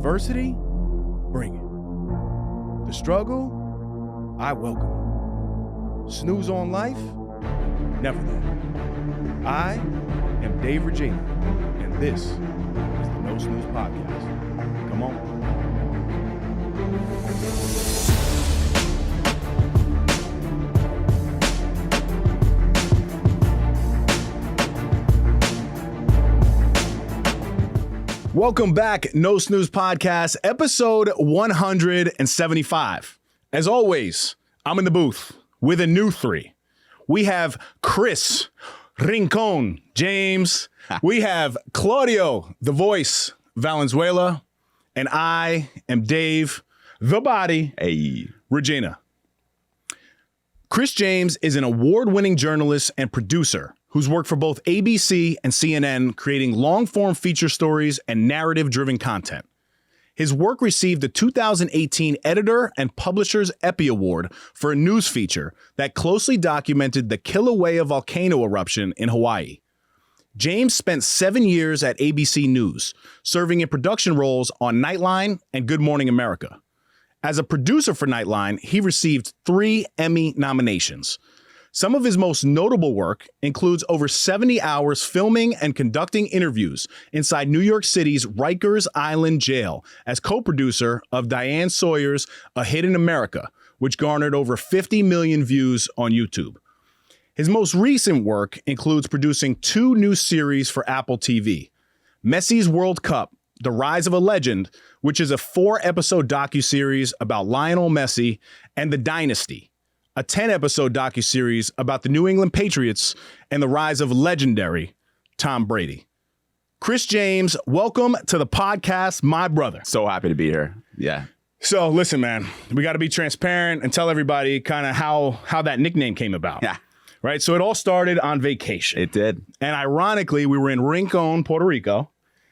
Adversity, bring it. The struggle, I welcome it. Snooze on life, never there. I am Dave Regina, and this is the No Snooze Podcast. Come on. Welcome back, No Snooze Podcast, episode 175. As always, I'm in the booth with a new three. We have Chris Rincon James. We have Claudio, the voice, Valenzuela. And I am Dave, the body, Regina. Chris James is an award-winning journalist and producer who's worked for both ABC and CNN, creating long-form feature stories and narrative-driven content. His work received the 2018 Editor and Publisher's Emmy Award for a news feature that closely documented the Kilauea volcano eruption in Hawaii. James spent 7 years at ABC News, serving in production roles on Nightline and Good Morning America. As a producer for Nightline, he received 3 Emmy nominations. Some of his most notable work includes over 70 hours filming and conducting interviews inside New York City's Rikers Island jail as co-producer of Diane Sawyer's A Hidden America, which garnered over 50 million views on YouTube. His most recent work includes producing 2 new series for Apple TV. Messi's World Cup, The Rise of a Legend, which is a 4-episode docuseries about Lionel Messi, and The Dynasty, a 10-episode docuseries about the New England Patriots and the rise of legendary Tom Brady. Chris James, welcome to the podcast, my brother. So happy to be here. Yeah. So listen, man, we got to be transparent and tell everybody kind of how that nickname came about. Yeah. Right. So it all started on vacation. It did. And ironically, we were in Rincon, Puerto Rico,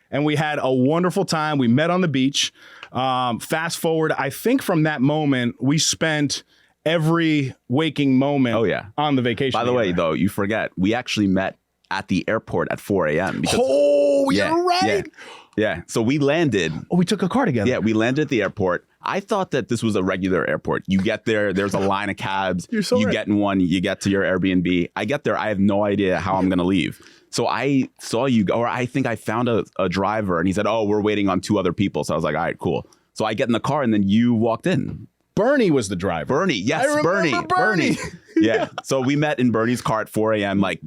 and we had a wonderful time. We met on the beach. Fast forward, I think from that moment, we spent every waking moment on the vacation. By the way, though, you forget, we actually met at the airport at 4 a.m. You're right. Yeah. So we landed. Oh, we took a car together. Yeah, we landed at the airport. I thought that this was a regular airport. You get there, there's a line of cabs. You get in one, you get to your Airbnb. I get there, I have no idea how I'm going to leave. So I saw you, or I think I found a driver, and he said, oh, we're waiting on 2 other people. So I was like, all right, cool. So I get in the car, and then you walked in. Bernie was the driver. Bernie, yes, I remember Bernie. Yeah. So we met in Bernie's car at 4 a.m., like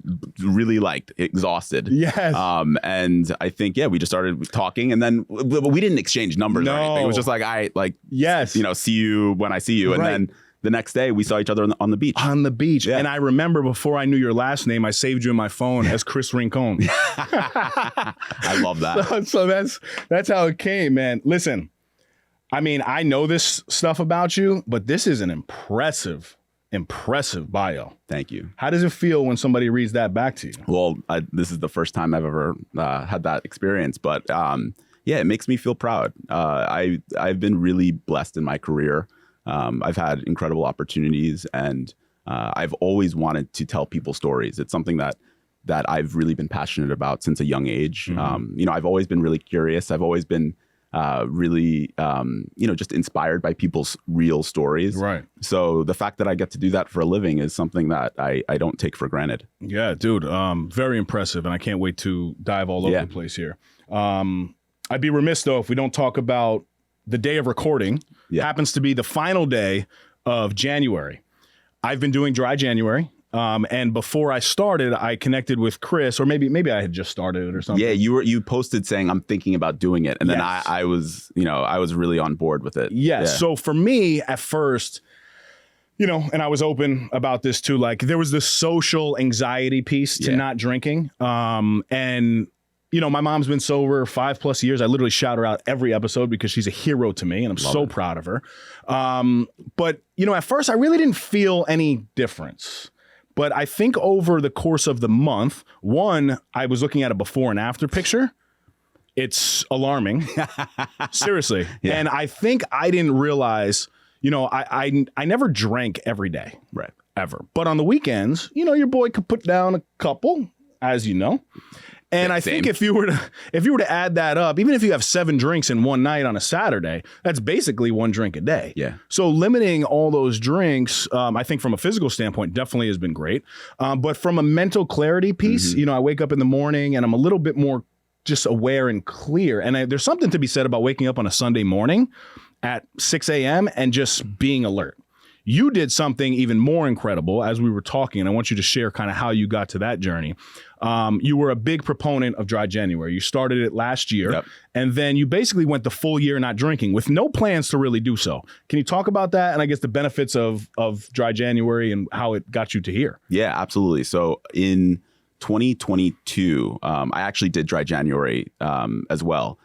really exhausted. Yes. And I think, we just started talking, and then we didn't exchange numbers or anything. It was just like, yes, see you when I see you. And then the next day we saw each other on the beach. On the beach. Yeah. And I remember before I knew your last name, I saved you in my phone as Chris Rincon. I love that. So that's how it came, man. Listen, I mean, I know this stuff about you, but this is an impressive bio. Thank you. How does it feel when somebody reads that back to you? Well, this is the first time I've ever had that experience, but it makes me feel proud. I've been really blessed in my career. I've had incredible opportunities, and I've always wanted to tell people stories. It's something that I've really been passionate about since a young age. Mm-hmm. I've always been really curious. I've always been really, just inspired by people's real stories. Right. So the fact that I get to do that for a living is something that I don't take for granted. Yeah, dude. Very impressive. And I can't wait to dive all over the place here. I'd be remiss, though, if we don't talk about the day of recording. Happens to be the final day of January. I've been doing Dry January. And before I started, I connected with Chris, or maybe I had just started it or something. Yeah, you posted saying I'm thinking about doing it, and then I was really on board with it. Yes. Yeah. So for me at first, and I was open about this too. Like there was this social anxiety piece to not drinking, and my mom's been sober 5+ years. I literally shout her out every episode because she's a hero to me, and I'm so proud of her. But at first, I really didn't feel any difference. But I think over the course of the month, I was looking at a before and after picture. It's alarming. Seriously. Yeah. And I think I didn't realize, I never drank every day. Right. Ever. But on the weekends, your boy could put down a couple, as you know. And I think if you were to add that up, even if you have 7 drinks in one night on a Saturday, that's basically 1 drink a day. Yeah. So limiting all those drinks, I think from a physical standpoint, definitely has been great. But from a mental clarity piece, I wake up in the morning and I'm a little bit more just aware and clear. And there's something to be said about waking up on a Sunday morning at 6 a.m. and just being alert. You did something even more incredible as we were talking, and I want you to share kind of how you got to that journey. You were a big proponent of Dry January. You started it last year, and then you basically went the full year not drinking with no plans to really do so. Can you talk about that and I guess the benefits of Dry January and how it got you to here? Yeah, absolutely. So in 2022, I actually did Dry January as well.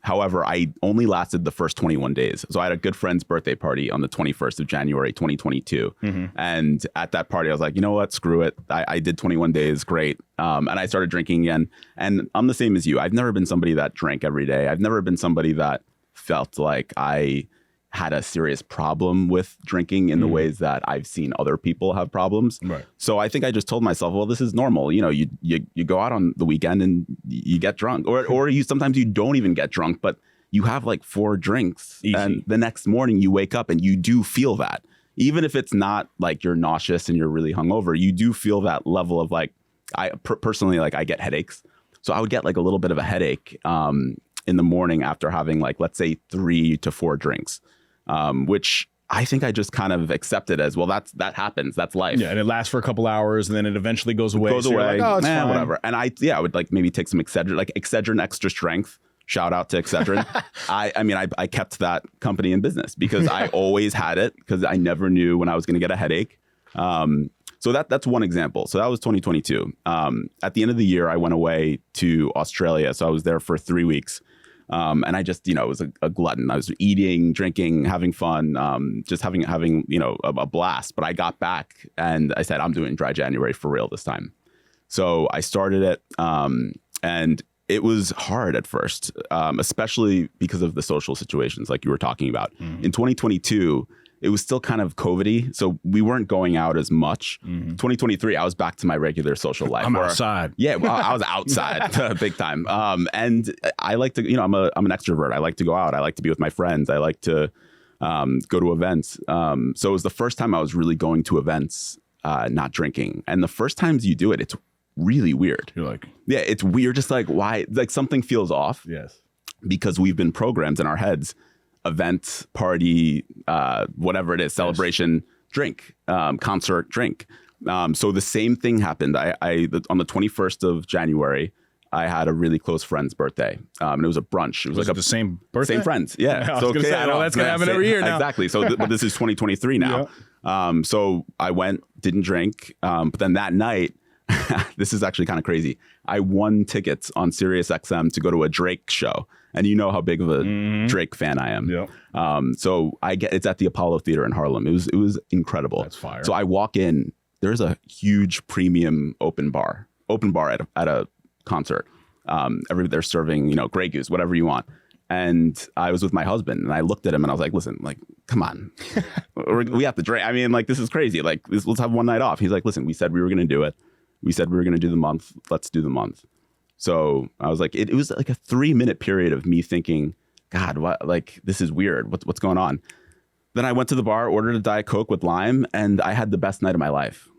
However, I only lasted the first 21 days. So I had a good friend's birthday party on the 21st of January, 2022. And at that party, I was like, you know what? Screw it. I did 21 days. Great. And I started drinking again. And I'm the same as you. I've never been somebody that drank every day. I've never been somebody that felt like I had a serious problem with drinking in the ways that I've seen other people have problems. Right. So I think I just told myself, well, this is normal. You know, you go out on the weekend and you get drunk, or you sometimes you don't even get drunk, but you have like 4 drinks. Easy. And the next morning you wake up and you do feel that. Even if it's not like you're nauseous and you're really hungover, you do feel that level of like, I personally, like I get headaches. So I would get like a little bit of a headache in the morning after having like, let's say 3 to 4 drinks. Which I think I just kind of accepted as, well, that happens. That's life. Yeah, and it lasts for a couple hours, and then it eventually goes away. Goes away. Like, oh, it's fine. Whatever. And I would like maybe take some Excedrin extra strength. Shout out to Excedrin. I kept that company in business because I always had it because I never knew when I was going to get a headache. So that's one example. So that was 2022. At the end of the year, I went away to Australia. So I was there for 3 weeks. And I just, was a glutton. I was eating, drinking, having fun, just having a blast. But I got back and I said, I'm doing Dry January for real this time. So I started it, and it was hard at first, especially because of the social situations like you were talking about. In 2022, it was still kind of COVID-y, so we weren't going out as much. 2023, I was back to my regular social life. I'm outside. Yeah, well, I was outside big time. And I like to, I'm an extrovert. I like to go out. I like to be with my friends. I like to go to events. So it was the first time I was really going to events, not drinking. And the first times you do it, it's really weird. You're like, yeah, it's weird. Just like, why? Like something feels off. Yes. Because we've been programmed in our heads. Event, party, whatever it is, celebration, drink, concert, drink. So the same thing happened. I on the 21st of January, I had a really close friend's birthday, and it was a brunch. It was like the same birthday? Same friends, yeah. So that's gonna happen every year now. Exactly. So, but this is 2023 now. Yeah. So I went, didn't drink, but then that night, this is actually kind of crazy. I won tickets on Sirius XM to go to a Drake show. And you know how big of a Drake fan I am. Yeah. So it's at the Apollo Theater in Harlem. It was incredible. That's fire. So I walk in, there's a huge premium open bar at a concert. They're serving, Grey Goose, whatever you want. And I was with my husband and I looked at him and I was like, listen, like, come on, we have to drink. I mean, like, this is crazy. Like, let's have one night off. He's like, listen, we said we were going to do it. We said we were going to do the month. Let's do the month. So I was like, it was like a 3-minute period of me thinking, God, what? Like, this is weird. What's going on? Then I went to the bar, ordered a Diet Coke with lime, and I had the best night of my life.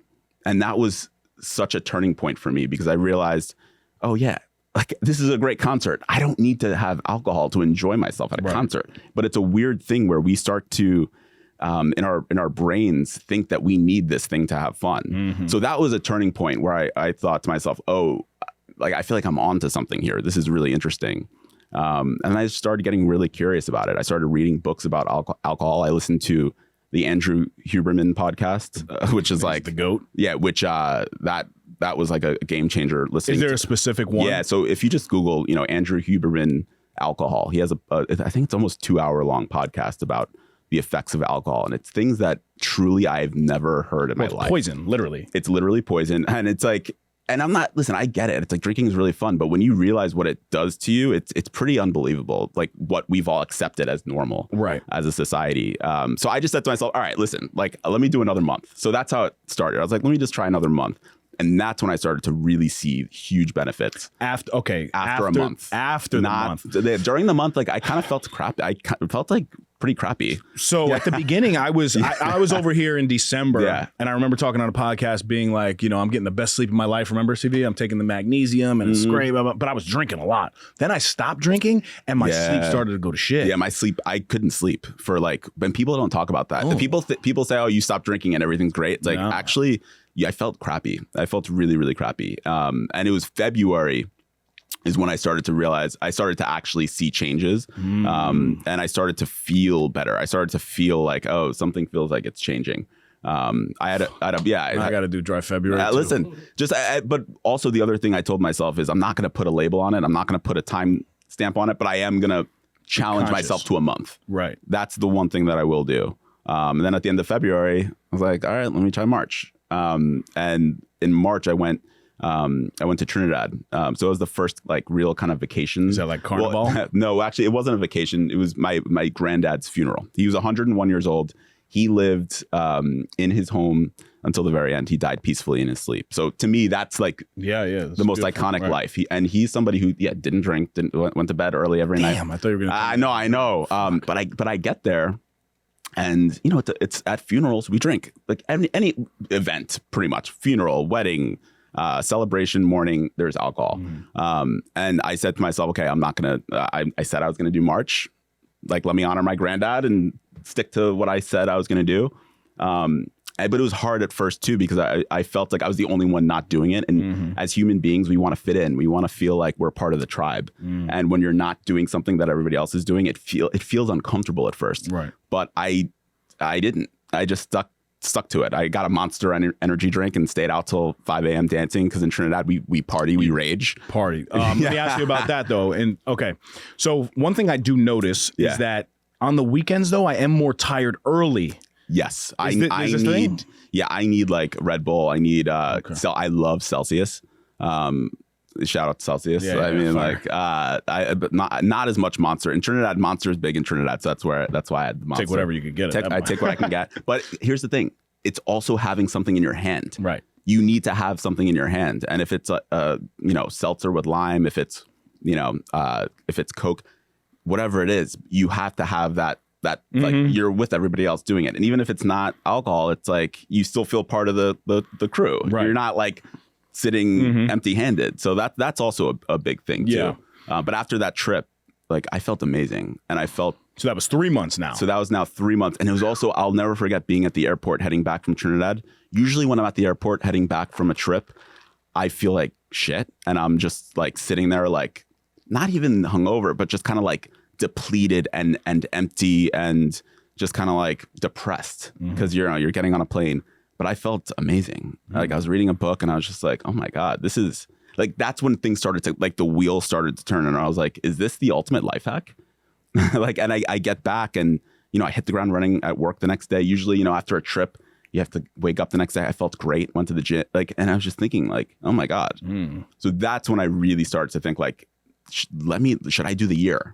And that was such a turning point for me because I realized, oh yeah, like this is a great concert. I don't need to have alcohol to enjoy myself at a concert. But it's a weird thing where we start to, in our brains, think that we need this thing to have fun. So that was a turning point where I thought to myself, oh, like, I feel like I'm onto something here. This is really interesting. And I started getting really curious about it. I started reading books about alcohol. I listened to the Andrew Huberman podcast, which is like the GOAT. Yeah. Which that was like a game changer listening. Is there a specific one? Yeah. So if you just Google, Andrew Huberman alcohol, he has I think it's almost 2-hour long podcast about the effects of alcohol. And it's things that truly I've never heard in my life. Poison, literally. It's literally poison. And it's like, and listen, I get it. It's like drinking is really fun, but when you realize what it does to you, it's pretty unbelievable. Like what we've all accepted as normal, right, as a society. So I just said to myself, all right, listen, like, let me do another month. So that's how it started. I was like, let me just try another month. And that's when I started to really see huge benefits. After a month. After the month. During the month, like I kind of felt crappy. I felt like pretty crappy. So at the beginning, I was over here in December, Yeah. and I remember talking on a podcast being like, I'm getting the best sleep of my life. Remember, CV? I'm taking the magnesium and it's great, blah, blah, but I was drinking a lot. Then I stopped drinking, and my sleep started to go to shit. Yeah, my sleep, I couldn't sleep for like, when people don't talk about that. People say, oh, you stopped drinking and everything's great. It's like, actually, I felt crappy. I felt really, really crappy. And it was February is when I started to realize, I started to actually see changes. And I started to feel better. I started to feel like, oh, something feels like it's changing. I got to do dry February. Listen, but also the other thing I told myself is I'm not going to put a label on it. I'm not going to put a time stamp on it, but I am going to challenge myself to a month. Right. That's the one thing that I will do. And then at the end of February, I was like, all right, let me try March. And in March, I went to Trinidad. So it was the first like real kind of vacation. Is that like Carnival? Well, no, actually, it wasn't a vacation. It was my granddad's funeral. He was 101 years old. He lived in his home until the very end. He died peacefully in his sleep. So to me, that's like the most iconic life. He's somebody who didn't drink, went to bed early every night. Damn, I thought you were gonna. I know. But I get there. And, it's at funerals, we drink. Like any event, pretty much. Funeral, wedding, celebration, mourning, there's alcohol. And I said to myself, okay, I'm not going to, I said I was going to do March. Like, let me honor my granddad and stick to what I said I was going to do. But it was hard at first, too, because I felt like I was the only one not doing it. And as human beings, we want to fit in. We want to feel like we're part of the tribe. And when you're not doing something that everybody else is doing, it feels uncomfortable at first. Right. But I didn't. I just stuck to it. I got a Monster energy drink and stayed out till 5 a.m. dancing because in Trinidad, we party, we rage. Let me ask you about that, though. And okay, so one thing I do notice is that on the weekends, though, I am more tired early. Yes, I need like Red Bull. I need I love Celsius. Shout out to Celsius. But not as much Monster. In Trinidad, Monster is big in Trinidad, so that's why I had the Monster. Take whatever you can get. I take what I can get. But here's the thing: it's also having something in your hand. Right. You need to have something in your hand, and if it's a seltzer with lime, if it's Coke, whatever it is, you have to have that. Like you're with everybody else doing it, and even if it's not alcohol, it's like you still feel part of the crew. Right. You're not like sitting empty-handed. So that's also a big thing too. Yeah. But after that trip, like I felt amazing, and I felt. So that was 3 months now. So that was now 3 months, and it was also I'll never forget being at the airport heading back from Trinidad. Usually when I'm at the airport heading back from a trip, I feel like shit, and I'm just like sitting there like not even hungover, but just kind of like depleted and empty and just kind of like depressed because you're getting on a plane. But I felt amazing. Like I was reading a book and I was just like, oh my God, this is like, that's when things started to like the wheels started to turn. And I was like, is this the ultimate life hack? Like, and I get back and, I hit the ground running at work the next day. Usually, after a trip, you have to wake up the next day. I felt great, went to the gym. Like, and I was just thinking like, oh my God. So that's when I really started to think like, should I do the year?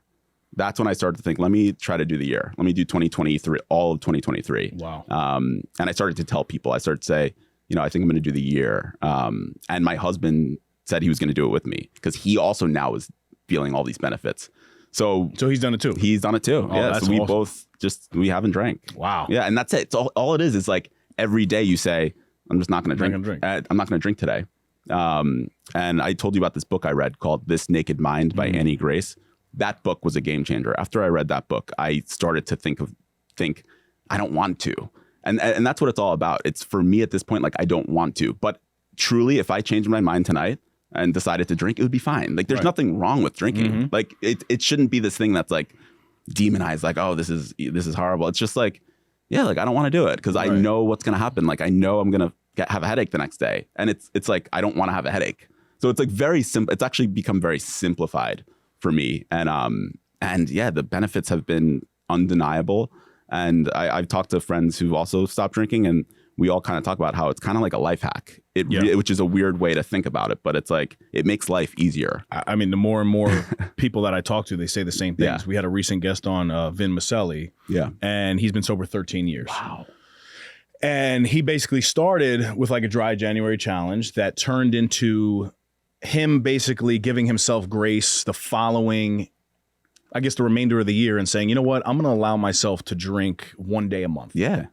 That's when I started to think, let me try to do the year. Let me do 2023, all of 2023. Wow. And I started to tell people, I started to say, I think I'm going to do the year. And my husband said he was going to do it with me because he also now is feeling all these benefits. So he's done it too. He's done it too. Oh, yeah. that's So we awesome. both we haven't drank. Wow. Yeah. And that's it. It's all it is like every day you say, I'm just not going to drink. I'm not going to drink today. And I told you about this book I read called This Naked Mind by Annie Grace. That book was a game changer. After I read that book, I started to think I don't want to. And that's what it's all about. It's for me at this point, like I don't want to. But truly, if I changed my mind tonight and decided to drink, it would be fine. Like there's nothing wrong with drinking. Like it shouldn't be this thing that's like demonized, like, oh, this is horrible. It's just like, yeah, like I don't want to do it because I know what's gonna happen. Like I know I'm gonna have a headache the next day. And it's like I don't want to have a headache. So it's like very simple. It's actually become very simplified for me. And yeah, the benefits have been undeniable. And I've talked to friends who also stopped drinking, and we all kind of talk about how it's kind of like a life hack, which is a weird way to think about it, but it's like, it makes life easier. I mean, the more and more people that I talk to, they say the same things. Yeah. We had a recent guest on, Vin Maselli. Yeah. And he's been sober 13 years. Wow. And he basically started with like a dry January challenge that turned into him basically giving himself grace the following, I guess, the remainder of the year and saying, you know what, I'm going to allow myself to drink 1 day a month. Yeah.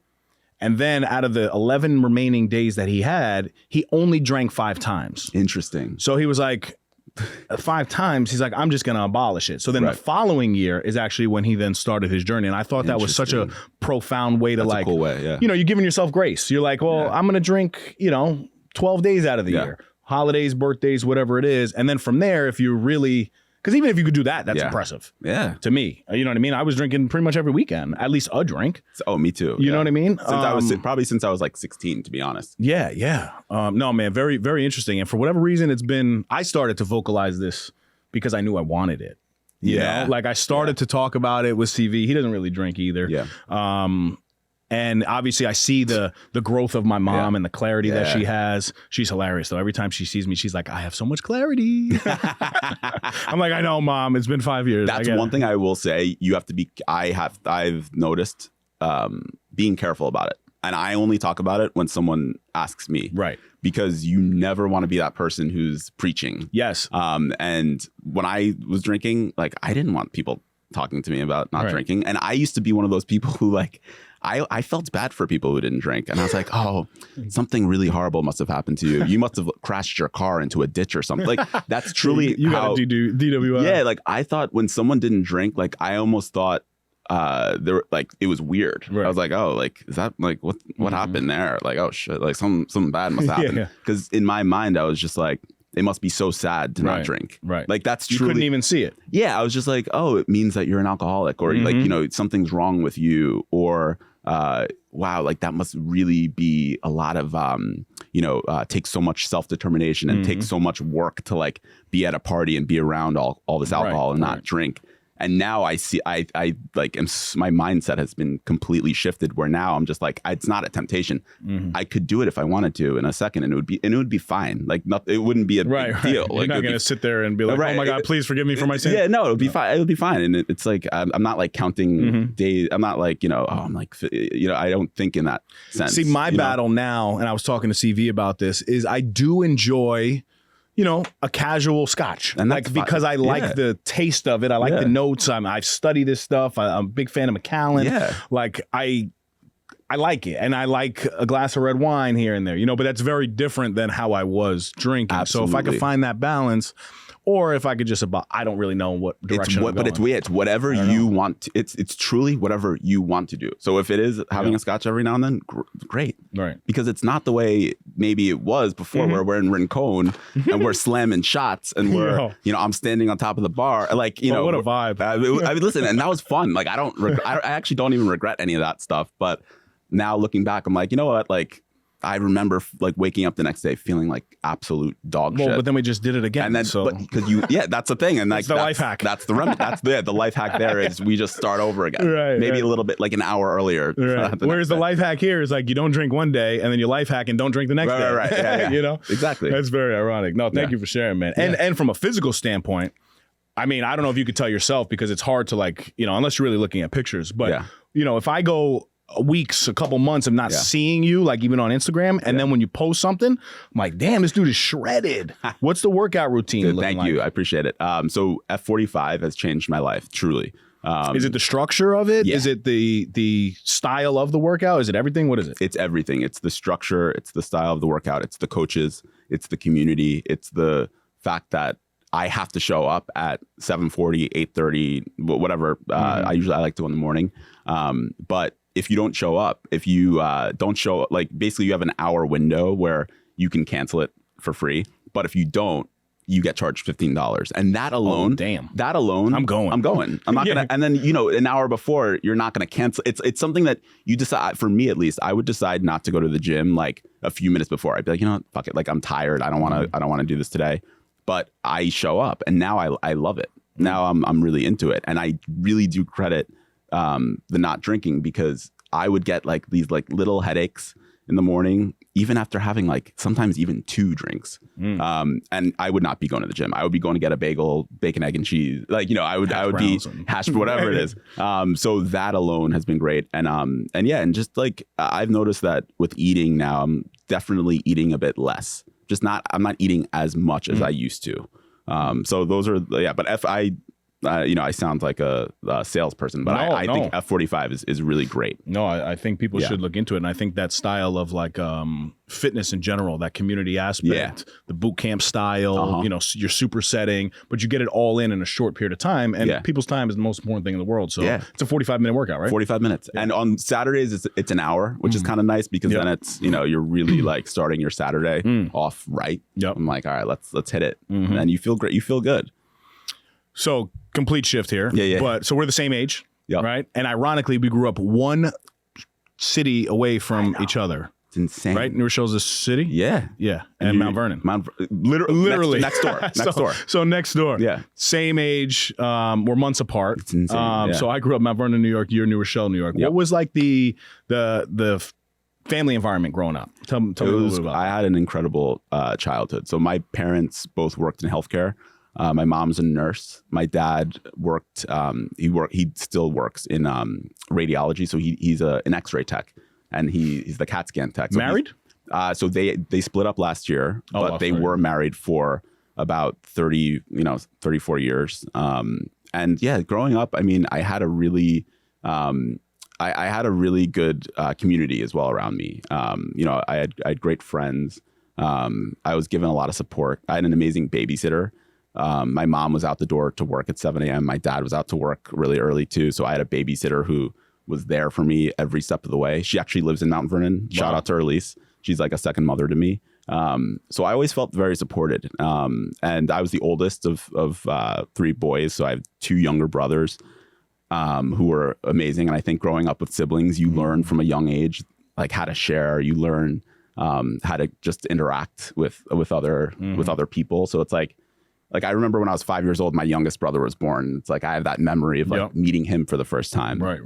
And then out of the 11 remaining days that he had, he only drank 5 times. Interesting. So he was like, 5 times, he's like, I'm just going to abolish it. So then the following year is actually when he then started his journey. And I thought that was such a profound way to That's a cool way, yeah. you know, you're giving yourself grace. You're like, well, I'm going to drink, 12 days out of the year, holidays, birthdays, whatever it is. And then from there, if you really, because even if you could do that, that's impressive. Yeah. To me, you know what I mean? I was drinking pretty much every weekend, at least a drink. Oh, me too. You know what I mean? Since I was like 16, to be honest. Yeah. No, man, very, very interesting. And for whatever reason, I started to vocalize this because I knew I wanted it. You know? Like I started to talk about it with CV. He doesn't really drink either. Yeah. And obviously I see the growth of my mom and the clarity that she has. She's hilarious though. Every time she sees me, she's like, I have so much clarity. I'm like, I know, Mom, it's been 5 years. That's one thing I will say. You have to be, I've noticed being careful about it. And I only talk about it when someone asks me. Right. Because you never want to be that person who's preaching. Yes. And when I was drinking, like I didn't want people talking to me about not drinking. And I used to be one of those people who like, I felt bad for people who didn't drink. And I was like, oh, something really horrible must have happened to you. You must have crashed your car into a ditch or something. Like that's truly you got to do DWI. Yeah, like I thought when someone didn't drink, like I almost thought it was weird. I was like, oh, like is that like what happened there? Like, oh shit, like something bad must happen. Because in my mind, I was just like, it must be so sad to not drink. Right. Like that's truly. You couldn't even see it. Yeah, I was just like, oh, it means that you're an alcoholic, or like something's wrong with you, or wow, like that must really be a lot of takes so much self-determination and takes so much work to like be at a party and be around all this alcohol and not drink. And now I see, I like, my mindset has been completely shifted where now I'm just like, it's not a temptation. I could do it if I wanted to in a second, and it would be fine. Like, it wouldn't be a big deal. You're like, not going to sit there and be like, oh my God, please forgive me for my sin. Yeah, no, it would be fine. It would be fine. And it's like, I'm not like counting days. I'm not like, I'm like, I don't think in that sense. See, my battle now, and I was talking to CV about this, is I do enjoy a casual scotch, and like because I like the taste of it. I like the notes. I've studied this stuff. I'm a big fan of Macallan. Yeah, like I like it, and I like a glass of red wine here and there. But that's very different than how I was drinking. Absolutely. So if I could find that balance, or if I could just I don't really know what direction. It's whatever you want. It's truly whatever you want to do. So if it is having a scotch every now and then, great. Right. Because it's not the way maybe it was before, where we're in Rincon and we're slamming shots and we're I'm standing on top of the bar. Like what a vibe. I mean, listen, and that was fun. Like I actually don't even regret any of that stuff. But now looking back, I'm like, you know what, like. I remember like waking up the next day feeling like absolute dog shit. But then we just did it again. And then, because that's the thing. And like, that's the life hack. That's the remedy. That's the life hack there is we just start over again. Maybe a little bit, like an hour earlier. Whereas the life hack here is like, you don't drink one day and then you life hack and don't drink the next day. Right. Yeah. Exactly. That's very ironic. No, thank you for sharing, man. And from a physical standpoint, I mean, I don't know if you could tell yourself because it's hard to like, unless you're really looking at pictures, but if I go weeks, a couple months of not seeing you, like even on Instagram, and then when you post something, I'm like, damn, this dude is shredded. What's the workout routine looking like? Thank you. I appreciate it. So F45 has changed my life, truly. Is it the structure of it? Yeah. Is it the style of the workout? Is it everything? What is it? It's everything. It's the structure. It's the style of the workout. It's the coaches. It's the community. It's the fact that I have to show up at 7:40, 8:30, whatever. I like to in the morning. But if you don't show up, if you don't show up, like basically you have an hour window where you can cancel it for free. But if you don't, you get charged $15. And that alone, that alone, I'm going. I'm not gonna. And then an hour before, you're not gonna cancel. It's something that you decide. For me, at least, I would decide not to go to the gym like a few minutes before. I'd be like, fuck it. Like I'm tired. I don't want to do this today. But I show up, and now I love it. Now I'm really into it, and I really do credit the not drinking, because I would get like these like little headaches in the morning, even after having like sometimes even 2 drinks. And I would not be going to the gym. I would be going to get a bagel, bacon, egg, and cheese. Like, I would be hashed, whatever it is. So that alone has been great. And and just like I've noticed that with eating now, I'm definitely eating a bit less. I'm not eating as much as I used to. So those are, but I sound like a salesperson, but I think F45 is really great. No, I think people should look into it. And I think that style of like fitness in general, that community aspect, the boot camp style, your supersetting, but you get it all in a short period of time. And people's time is the most important thing in the world. So it's a 45-minute workout, right? 45 minutes. Yeah. And on Saturdays, it's an hour, which is kind of nice because then it's, you're really like starting your Saturday off right. Yep. I'm like, all right, let's hit it. And you feel great. You feel good. So complete shift here. Yeah. But so we're the same age, right? And ironically, we grew up one city away from each other. It's insane. Right? New Rochelle's a city? Yeah. Yeah. And Mount Vernon. Literally. Next door. So next door. Yeah. Same age. We're months apart. It's insane. So I grew up Mount Vernon, New York. You're New Rochelle, New York. Yep. What was like the family environment growing up? Tell me a little bit about I had an incredible childhood. So my parents both worked in healthcare. My mom's a nurse. My dad worked. He still works in radiology. So he's an X-ray tech, and he's the CAT scan tech. So married? So they split up last year, but they were married for about 34 years. And yeah, growing up, I mean, I had a really I had a really good community as well around me. I had great friends. I was given a lot of support. I had an amazing babysitter. My mom was out the door to work at 7 a.m. My dad was out to work really early too. So I had a babysitter who was there for me every step of the way. She actually lives in Mount Vernon. Shout out to her, Elise. She's like a second mother to me. So I always felt very supported. And I was the oldest of 3 boys. So I have 2 younger brothers who were amazing. And I think growing up with siblings, you learn from a young age, like how to share. You learn how to just interact with other people. So it's like I remember when I was 5 years old, my youngest brother was born. It's like I have that memory of like meeting him for the first time. Right.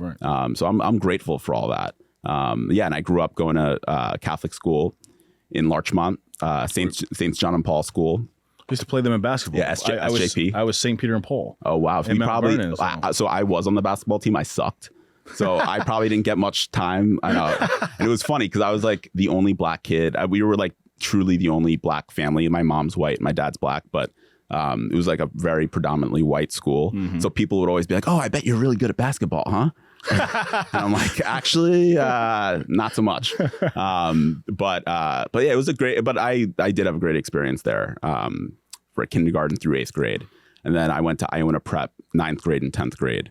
So I'm grateful for all that. And I grew up going to Catholic school in Larchmont, Saint John and Paul School. I used to play them in basketball. Yeah, SJP. I was St. Peter and Paul. Oh wow! So I was on the basketball team. I sucked. So I probably didn't get much time. I know. And it was funny because I was like the only black kid. We were like truly the only black family. My mom's white, my dad's black, but it was like a very predominantly white school. So people would always be like, "Oh, I bet you're really good at basketball, huh?" And I'm like, actually, not so much. But yeah, it was but I did have a great experience there for kindergarten through 8th grade. And then I went to Iona Prep, 9th grade and 10th grade.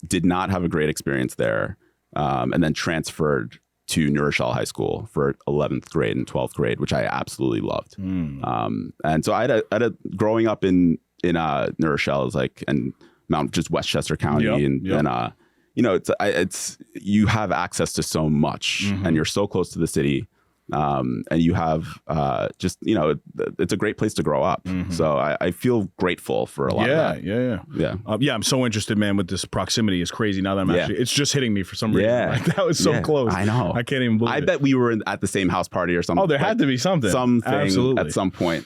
Did not have a great experience there. And then transferred to New Rochelle High School for 11th grade and 12th grade, which I absolutely loved. And so I had a growing up in New Rochelle is like, and just Westchester County and it's you have access to so much and you're so close to the city. And you have it's a great place to grow up. So I feel grateful for a lot of that. I'm so interested, man, with this proximity. It's crazy now that I'm actually, it's just hitting me for some reason. Like, that was so close. I know. I can't even believe it. I bet we were at the same house party or something. Oh, there had to be something. Something at some point.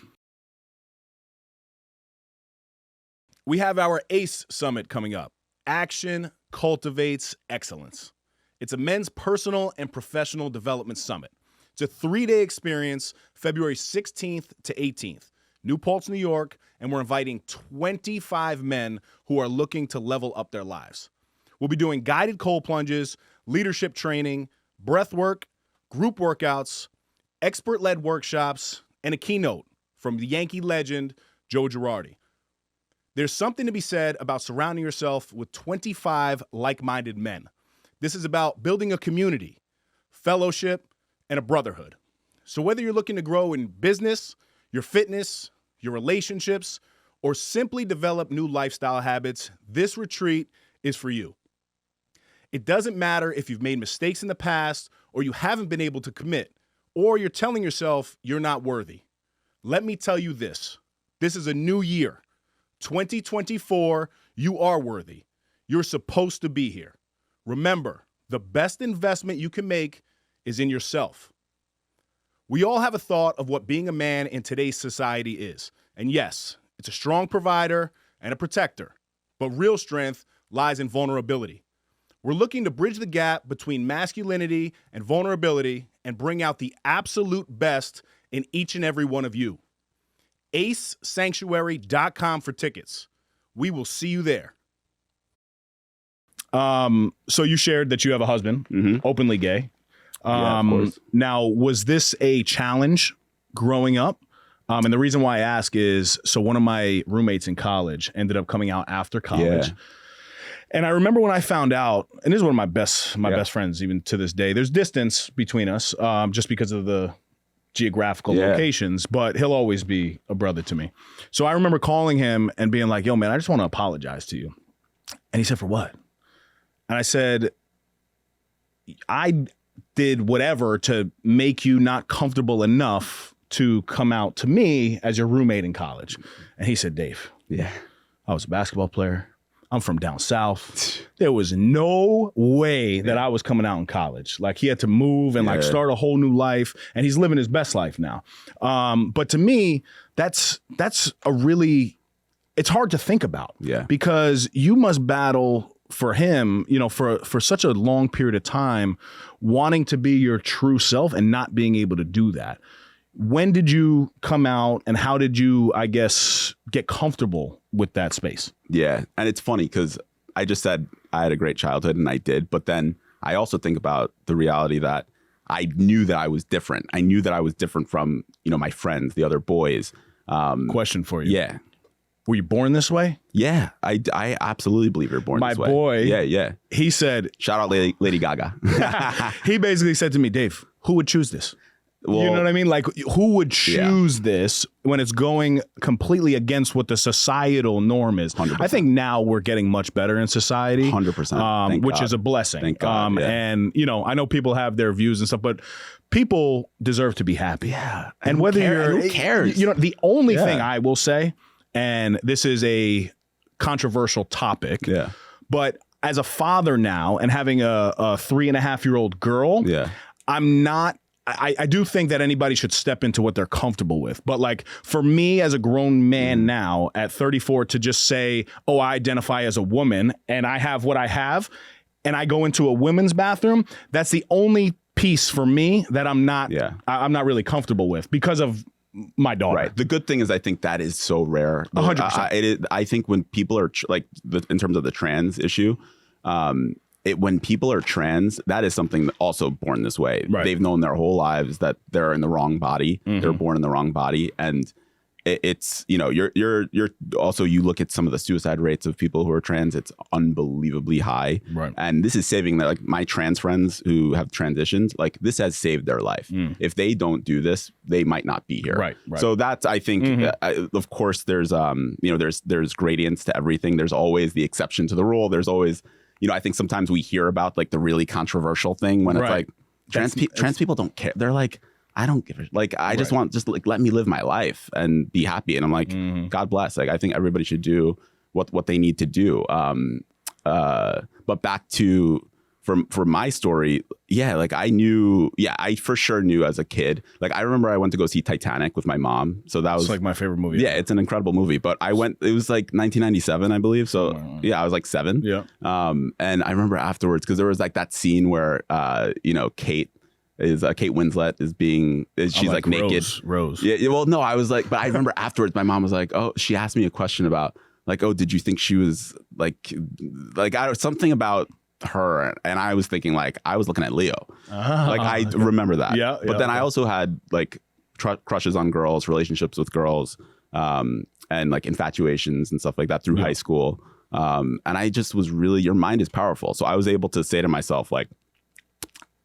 We have our ACE Summit coming up. Action cultivates excellence. It's a men's personal and professional development summit. It's a 3-day experience, February 16th to 18th, New Paltz, New York, and we're inviting 25 men who are looking to level up their lives. We'll be doing guided cold plunges, leadership training, breath work, group workouts, expert-led workshops, and a keynote from the Yankee legend, Joe Girardi. There's something to be said about surrounding yourself with 25 like-minded men. This is about building a community, fellowship, and a brotherhood. So whether you're looking to grow in business, your fitness, your relationships, or simply develop new lifestyle habits, this retreat is for you. It doesn't matter if you've made mistakes in the past or you haven't been able to commit, or you're telling yourself you're not worthy. Let me tell you this. This is a new year. 2024, you are worthy. You're supposed to be here. Remember, the best investment you can make is in yourself. We all have a thought of what being a man in today's society is. And yes, it's a strong provider and a protector, but real strength lies in vulnerability. We're looking to bridge the gap between masculinity and vulnerability and bring out the absolute best in each and every one of you. acesanctuary.com for tickets. We will see you there. So you shared that you have a husband, openly gay. Yeah, of course. Now, was this a challenge growing up? And the reason why I ask is, so one of my roommates in college ended up coming out after college. Yeah. And I remember when I found out, and this is one of my best friends even to this day. There's distance between us just because of the geographical locations, but he'll always be a brother to me. So I remember calling him and being like, yo, man, I just want to apologize to you. And he said, for what? And I said, I did whatever to make you not comfortable enough to come out to me as your roommate in college. And he said, Dave, I was a basketball player. I'm from down south. There was no way that I was coming out in college. Like, he had to move and like start a whole new life, and he's living his best life now. But to me, that's a really, it's hard to think about. Because you must battle for him, you know, for such a long period of time, wanting to be your true self and not being able to do that. When did you come out, and how did you, I guess, get comfortable with that space? Yeah. And it's funny because I just said I had a great childhood, and I did. But then I also think about the reality that I knew that I was different. I knew that I was different from, you know, my friends, the other boys. Question for you. Yeah. Were you born this way? Yeah. I absolutely believe you're born this way. My boy. Yeah. He said. Shout out Lady Gaga. He basically said to me, Dave, who would choose this? Well, you know what I mean? Like, who would choose this when it's going completely against what the societal norm is? 100%. I think now we're getting much better in society. 100%. Which is a blessing. Thank God. And, you know, I know people have their views and stuff, but people deserve to be happy. Yeah. And whether who cares? You know, the only thing I will say, and this is a controversial topic, but as a father now and having a 3.5-year-old girl, I'm not, I do think that anybody should step into what they're comfortable with. But like, for me as a grown man now at 34 to just say, oh, I identify as a woman and I have what I have, and I go into a women's bathroom, that's the only piece for me that I'm not really comfortable with because of my daughter. Right. The good thing is, I think that is so rare. 100%. I think when people are in terms of the trans issue, when people are trans, that is something that also born this way. Right. They've known their whole lives that they're in the wrong body. They're born in the wrong body. And it's, you know, you're also, you look at some of the suicide rates of people who are trans, it's unbelievably high. Right. And this is saving their, like, my trans friends who have transitioned, like, this has saved their life. If they don't do this, they might not be here. Right. So that's, I think, of course, there's, you know, there's gradients to everything. There's always the exception to the rule. There's always, you know, I think sometimes we hear about like the really controversial thing when it's like trans people don't care. They're like, I don't give a, like, I just want, just like, let me live my life and be happy. And I'm like, God bless. Like, I think everybody should do what they need to do. But back to, for my story, like I knew, I for sure knew as a kid. Like, I remember I went to go see Titanic with my mom. So that was like my favorite movie. Yeah, it's an incredible movie. But I went, it was like 1997, I believe. So I was like 7. Yeah. And I remember afterwards, because there was like that scene where, you know, Kate Winslet she's like naked. Rose. Yeah. Well, no, I was like, but I remember afterwards, my mom was like, oh, she asked me a question about like, oh, did you think she was like something about her, and I was thinking like I was looking at Leo. Like, I remember that. But then I also had like crushes on girls, relationships with girls, and like infatuations and stuff like that through high school. And I just was really, your mind is powerful. So I was able to say to myself, like,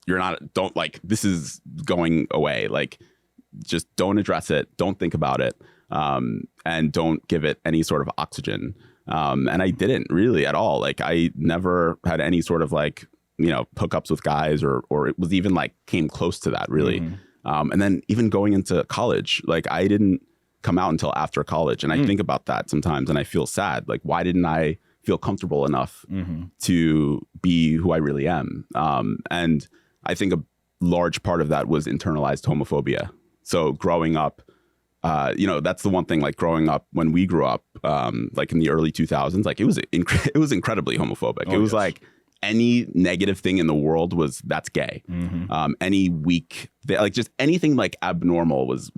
don't like, this is going away. Like, just don't address it. Don't think about it. And don't give it any sort of oxygen. And I didn't really at all. Like, I never had any sort of like, you know, hookups with guys or it was even like came close to that really. And then even going into college, like, I didn't come out until after college. And I think about that sometimes and I feel sad. Like, why didn't I feel comfortable enough to be who I really am? And I think large part of that was internalized homophobia. So growing up, that's the one thing, like growing up when we grew up, like in the early 2000s, like it was incredibly homophobic. It was like any negative thing in the world that's gay. Any weak, like just anything like abnormal was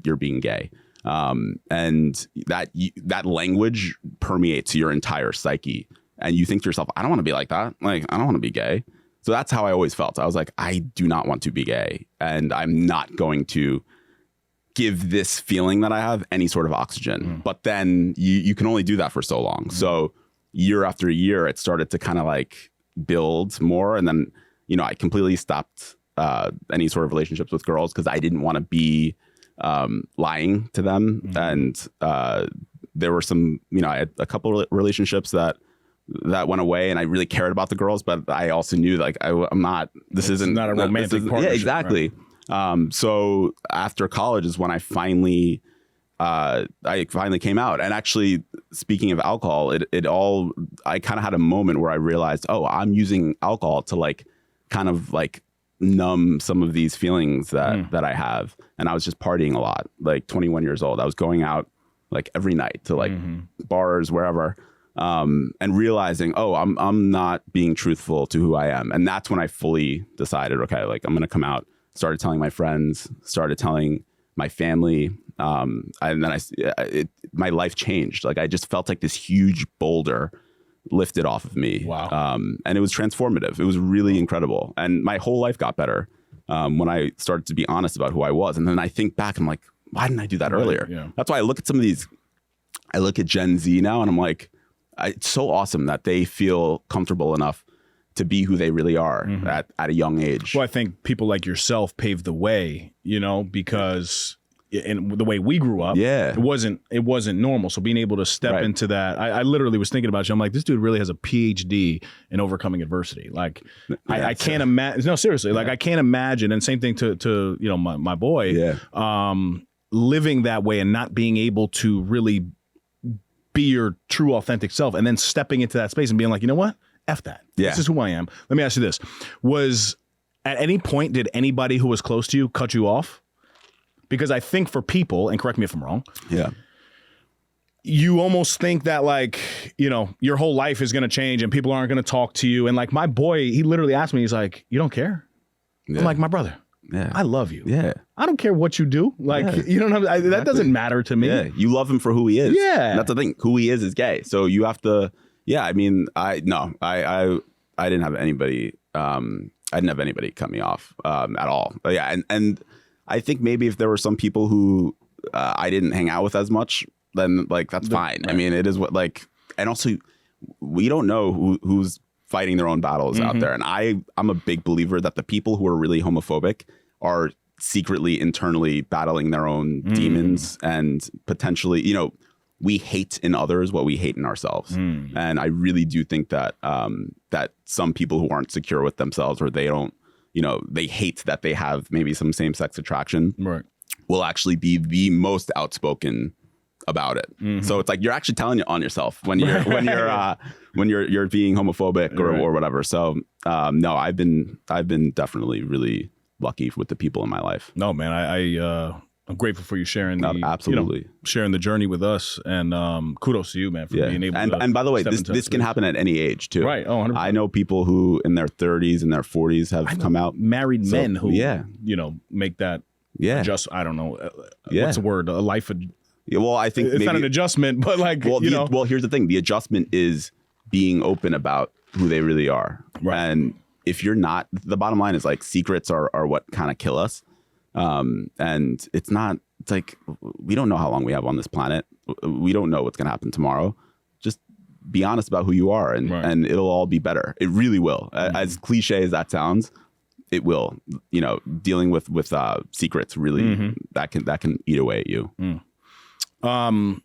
you're being gay. And that language permeates your entire psyche. And you think to yourself, I don't want to be like that. Like, I don't want to be gay. So that's how I always felt. I was like, I do not want to be gay. And I'm not going to give this feeling that I have any sort of oxygen. But then you can only do that for so long. So year after year, it started to kind of like build more. And then, I completely stopped any sort of relationships with girls because I didn't want to be lying to them. And there were some, I had a couple of relationships that went away, and I really cared about the girls, but I also knew like I'm not. This isn't not a romantic partnership. Yeah, exactly. Right. So after college is when I finally came out. And actually, speaking of alcohol, I kind of had a moment where I realized, oh, I'm using alcohol to like kind of like numb some of these feelings that I have. And I was just partying a lot, like 21 years old. I was going out like every night to like bars, wherever. And realizing, oh, I'm not being truthful to who I am. And that's when I fully decided, okay, like I'm going to come out, started telling my friends, started telling my family. And then my life changed. Like I just felt like this huge boulder lifted off of me. Wow. And it was transformative. It was really incredible. And my whole life got better when I started to be honest about who I was. And then I think back, I'm like, why didn't I do that earlier? Yeah. That's why I look at some of these, I look at Gen Z now and I'm like, it's so awesome that they feel comfortable enough to be who they really are at a young age. Well, I think people like yourself paved the way, because in the way we grew up, it wasn't normal. So being able to step into that, I literally was thinking about you. I'm like, this dude really has a PhD in overcoming adversity. Like, I can't imagine. No, seriously, like I can't imagine. And same thing to my boy, living that way and not being able to really be your true authentic self, and then stepping into that space and being like, you know what? F that. Yeah. This is who I am. Let me ask you this. Was at any point, did anybody who was close to you cut you off? Because I think for people, and correct me if I'm wrong, you almost think that like, your whole life is going to change and people aren't going to talk to you. And like my boy, he literally asked me, he's like, you don't care? I'm like, my brother. Yeah. I love you. Yeah. I don't care what you do. Like, you don't know. That doesn't matter to me. Yeah. You love him for who he is. Yeah. That's the thing. Who he is gay. So you have to, I mean, I didn't have anybody, cut me off at all. But yeah. And I think maybe if there were some people who I didn't hang out with as much, then like, that's fine. Right. I mean, it is what like, and also we don't know who's fighting their own battles out there. And I'm a big believer that the people who are really homophobic are secretly, internally battling their own demons, and potentially, we hate in others what we hate in ourselves. And I really do think that that some people who aren't secure with themselves, or they don't, they hate that they have maybe some same-sex attraction, will actually be the most outspoken about it. So it's like you're actually telling on yourself when you're when you're being homophobic or whatever. So no, I've been definitely really lucky with the people in my life. No, man, I'm grateful for you sharing sharing the journey with us, and kudos to you, man, for being able to. And by the way, this can happen at any age too. Right. Oh, 100%. I know people who in their 30s and their 40s have come out. Married men who make that adjust. I don't know. What's the word? A life. Well, I think it's not an adjustment, but like, well, here's the thing. The adjustment is being open about who they really are. Right. And if you're not, the bottom line is like secrets are what kind of kill us. And it's like, we don't know how long we have on this planet. We don't know what's going to happen tomorrow. Just be honest about who you are, and it'll all be better. It really will. As cliche as that sounds, it will. Dealing with secrets really that can eat away at you. The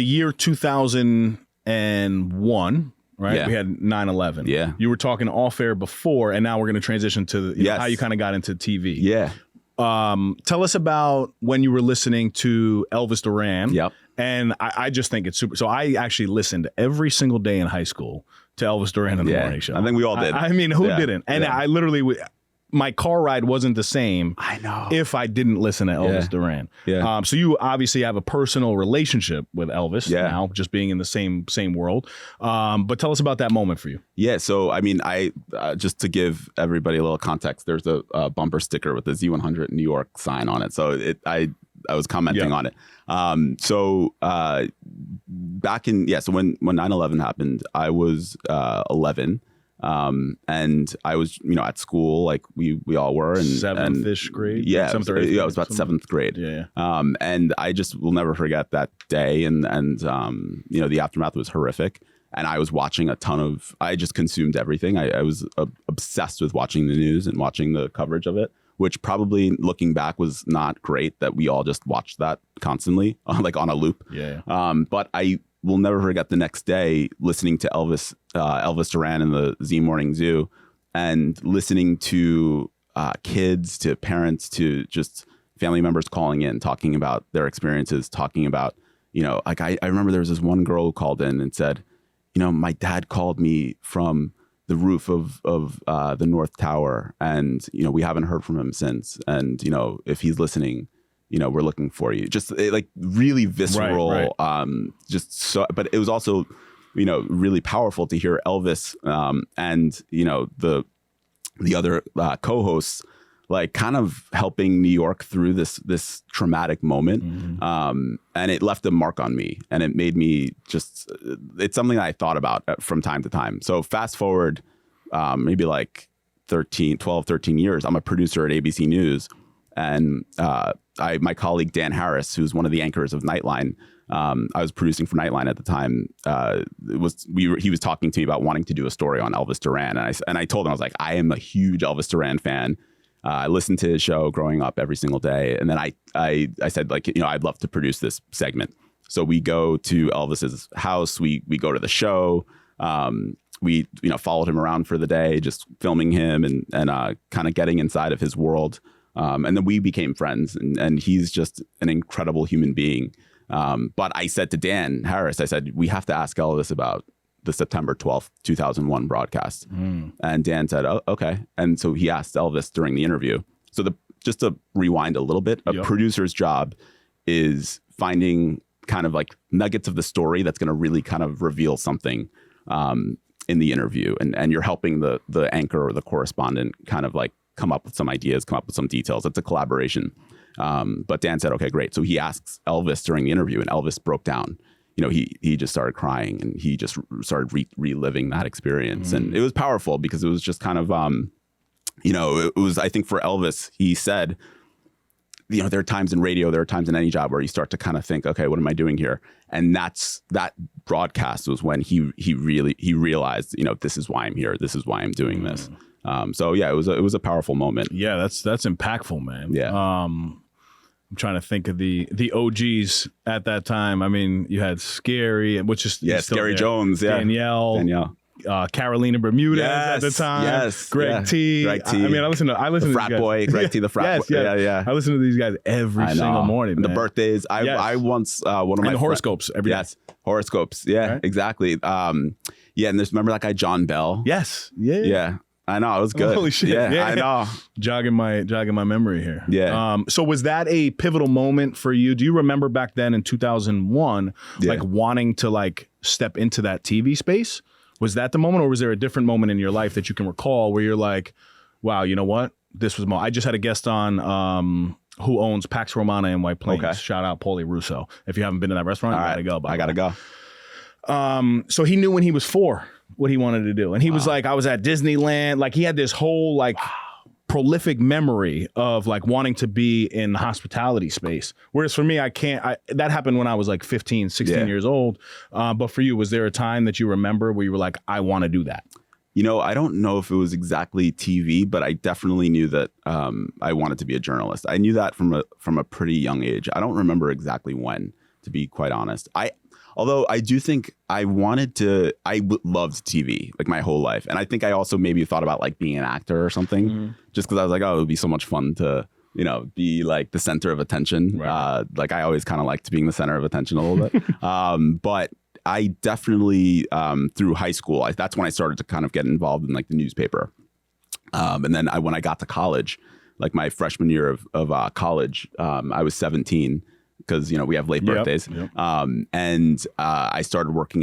year 2001, right? Yeah. We had 9/11. Yeah. You were talking off air before, and now we're going to transition to how you kind of got into TV. Yeah. Tell us about when you were listening to Elvis Duran. Yep. And I just think it's super. So I actually listened every single day in high school to Elvis Duran in the morning show. I think we all did. I mean, who didn't? And I literally my car ride wasn't the same. I know. If I didn't listen to Elvis Duran. Yeah. So you obviously have a personal relationship with Elvis now, just being in the same world. But tell us about that moment for you. Yeah. So, I mean, I just to give everybody a little context, there's a bumper sticker with the Z100 New York sign on it. So I was commenting on it. So back in, so when 9/11 happened, I was 11. And I was, at school, like we all were, and seventh-ish grade. Yeah, it was about seventh grade. Yeah. And I just will never forget that day. And the aftermath was horrific. And I was watching I just consumed everything. I was obsessed with watching the news and watching the coverage of it, which probably looking back was not great that we all just watched that constantly, like on a loop. Yeah. But I will never forget the next day listening to Elvis Duran in the Z Morning Zoo, and listening to kids, to parents, to just family members calling in, talking about their experiences, talking about, like I remember there was this one girl who called in and said, my dad called me from the roof of the North Tower, and, we haven't heard from him since. And, if he's listening, we're looking for you. Just like really visceral, right. Just so, but it was also, really powerful to hear Elvis and, the other co-hosts, like kind of helping New York through this traumatic moment. Mm-hmm. And it left a mark on me, and it made me it's something I thought about from time to time. So fast forward maybe like 12, 13 years, I'm a producer at ABC News. And my colleague Dan Harris, who's one of the anchors of Nightline, I was producing for Nightline at the time. He was talking to me about wanting to do a story on Elvis Duran, and I told him, I was like, I am a huge Elvis Duran fan. I listened to his show growing up every single day, and then I said, like, I'd love to produce this segment. So we go to Elvis's house. We go to the show. We followed him around for the day, just filming him and kind of getting inside of his world. And then we became friends, and he's just an incredible human being. But I said to Dan Harris, I said, we have to ask Elvis about the September 12th, 2001 broadcast. And Dan said, oh, okay. And so he asked Elvis during the interview. So just to rewind a little bit, a producer's job is finding kind of like nuggets of the story that's going to really kind of reveal something in the interview. And you're helping the anchor or the correspondent kind of like come up with some ideas, come up with some details. It's a collaboration. But Dan said, okay, great. So he asks Elvis during the interview, and Elvis broke down. He just started crying, and he just started reliving that experience. And it was powerful because it was just kind of, it was, I think for Elvis, he said, there are times in radio, there are times in any job where you start to kind of think, okay, what am I doing here? And that broadcast was when he realized, this is why I'm here. This is why I'm doing this. So yeah, it was a powerful moment. Yeah, that's impactful, man. Yeah. I'm trying to think of the OGs at that time. I mean, you had Scary, which is Scary Jones, Danielle, Carolina Bermudez at the time, Greg T. I mean, I listen to the frat boy, Greg T. The frat boy. Yeah. I listen to these guys every single morning. And the birthdays. I once one of my horoscopes every day. Horoscopes. Yeah, right? Exactly. And remember that guy John Bell? Yes. Yeah. I know, it was good. Holy shit! Yeah, I know. Jogging my memory here. Yeah. So was that a pivotal moment for you? Do you remember back then in 2001, like wanting to like step into that TV space? Was that the moment, or was there a different moment in your life that you can recall where you're like, wow, you know what? This was I just had a guest on who owns Pax Romana in White Plains. Okay. Shout out Paulie Russo. If you haven't been to that restaurant, you gotta go. I gotta go. So he knew when he was 4 what he wanted to do. And he was like, I was at Disneyland. Like he had this whole like prolific memory of like wanting to be in the hospitality space. Whereas for me, that happened when I was like 15, 16 years old. But for you, was there a time that you remember where you were like, I want to do that? I don't know if it was exactly TV, but I definitely knew that I wanted to be a journalist. I knew that from a pretty young age. I don't remember exactly when, to be quite honest. Although I do think I loved TV like my whole life. And I think I also maybe thought about like being an actor or something, just because I was like, oh, it would be so much fun to, be like the center of attention. Right. Like I always kind of liked being the center of attention a little bit. But I definitely, through high school, that's when I started to kind of get involved in like the newspaper. And then when I got to college, like my freshman year of college, I was 17 because, we have late birthdays. Yep. And I started working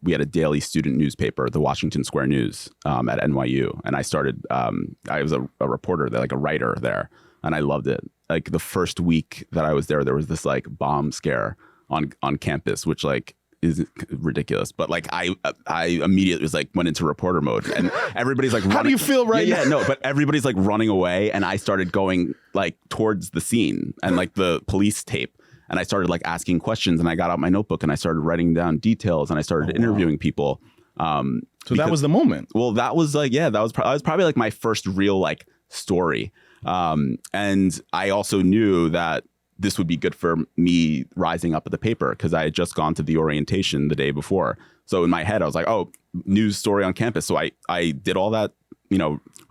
we had a daily student newspaper, the Washington Square News at NYU. And I started, I was a reporter there, like a writer there. And I loved it. Like the first week that I was there was this like bomb scare on campus, which like is ridiculous. But like I immediately was like went into reporter mode, and everybody's like running. How do you feel right now? Yeah, no, but everybody's like running away, and I started going like towards the scene and like the police tape. And I started like asking questions, and I got out my notebook and I started writing down details, and I started interviewing people. So that was the moment. Well, that was like, that was probably like my first real like story. And I also knew that this would be good for me rising up at the paper because I had just gone to the orientation the day before. So in my head, I was like, oh, news story on campus. So I did all that,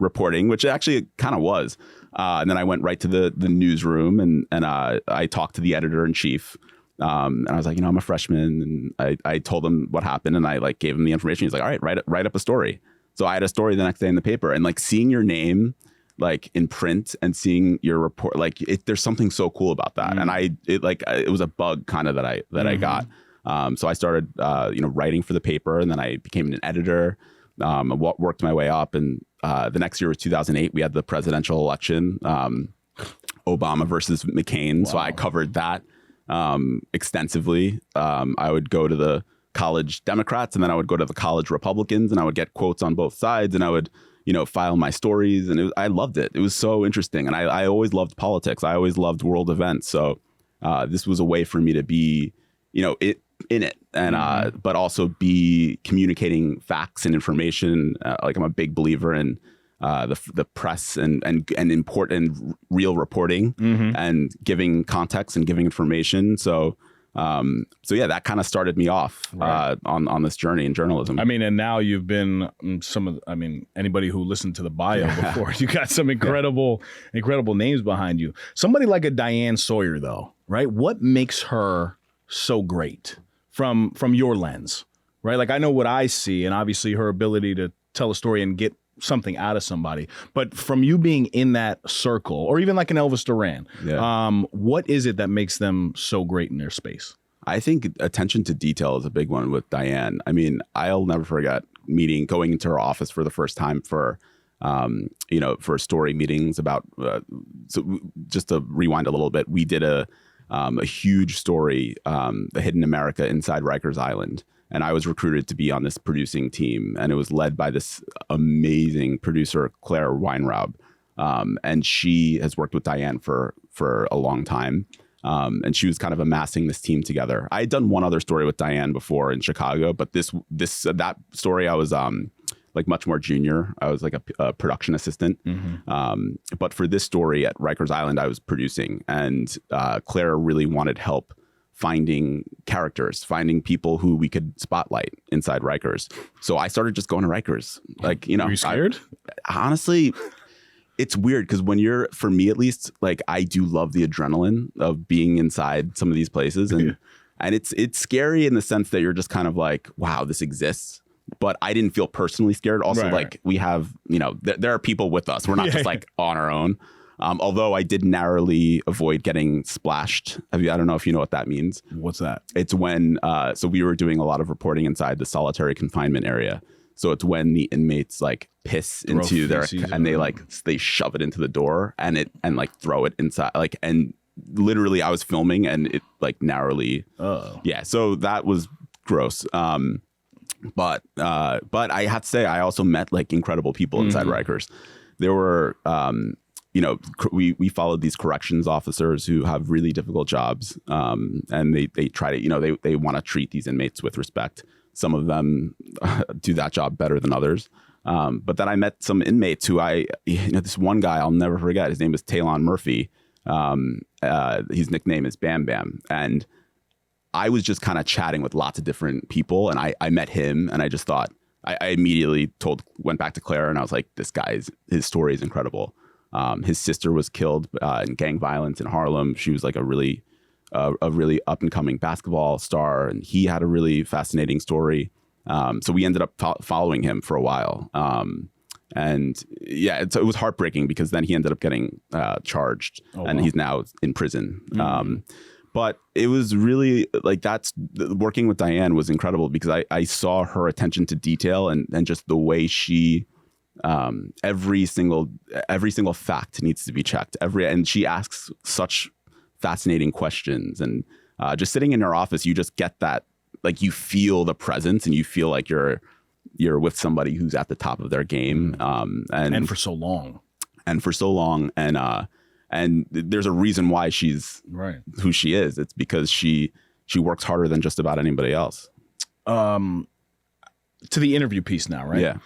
reporting, which actually kind of was. And then I went right to the newsroom and I talked to the editor in chief. And I was like, I'm a freshman, and I told him what happened, and I like gave him the information. He's like, all right, write up a story. So I had a story the next day in the paper, and like seeing your name like in print and seeing your report, like there's something so cool about that. And it was a bug kind of that I got. So I started, writing for the paper, and then I became an editor. I worked my way up, and the next year was 2008. We had the presidential election, Obama versus McCain. Wow. So I covered that extensively. I would go to the college Democrats, and then I would go to the college Republicans, and I would get quotes on both sides, and I would file my stories, and I loved it. It was so interesting, and I always loved politics. I always loved world events. So this was a way for me to be, in it, and but also be communicating facts and information. Like I'm a big believer in the press and important real reporting and giving context and giving information. So that kind of started me off on this journey in journalism. I mean, and now you've been anybody who listened to the bio before, you got some incredible names behind you. Somebody like a Diane Sawyer, though, right? What makes her so great from your lens, right? Like I know what I see, and obviously her ability to tell a story and get something out of somebody, but from you being in that circle, or even like an Elvis Duran, what is it that makes them so great in their space? I think attention to detail is a big one with Diane. I mean, I'll never forget going into her office for the first time for story meetings about, so just to rewind a little bit, we did a huge story, The Hidden America Inside Rikers Island. And I was recruited to be on this producing team, and it was led by this amazing producer, Claire Weinraub. And she has worked with Diane for a long time. And she was kind of amassing this team together. I had done one other story with Diane before in Chicago, but that story I was like much more junior. I was like a production assistant. But for this story at Rikers Island, I was producing, and Claire really wanted help finding characters, finding people who we could spotlight inside Rikers. So I started just going to Rikers. Like, Were you scared? Honestly, it's weird because for me at least, like I do love the adrenaline of being inside some of these places. And it's scary in the sense that you're just kind of like, wow, this exists. But I didn't feel personally scared. Also, we have, there are people with us. We're not just like on our own. Although I did narrowly avoid getting splashed. I don't know if you know what that means. What's that? It's when, so we were doing a lot of reporting inside the solitary confinement area. So it's when the inmates like piss into their, and they shove it into the door and throw it inside. And literally I was filming and it like narrowly. Oh. Yeah. So that was gross. But I have to say, I also met like incredible people inside Rikers. There were, we followed these corrections officers who have really difficult jobs, and they try to, they want to treat these inmates with respect. Some of them do that job better than others. But then I met some inmates who this one guy I'll never forget. His name is Talon Murphy. His nickname is Bam Bam. And I was just kind of chatting with lots of different people, and I met him, and I just thought, I immediately went back to Claire, and I was like, his story is incredible. His sister was killed in gang violence in Harlem. She was like a really up and coming basketball star, and he had a really fascinating story. So we ended up following him for a while. And yeah, it was heartbreaking because then he ended up getting charged, and he's now in prison. But it was really like working with Diane was incredible because I saw her attention to detail and just the way she every single fact needs to be checked. And she asks such fascinating questions, and just sitting in her office, you just get that, like, you feel the presence and you feel like you're with somebody who's at the top of their game. And for so long. And there's a reason why she's who she is. It's because she works harder than just about anybody else. To the interview piece now, right? Yeah.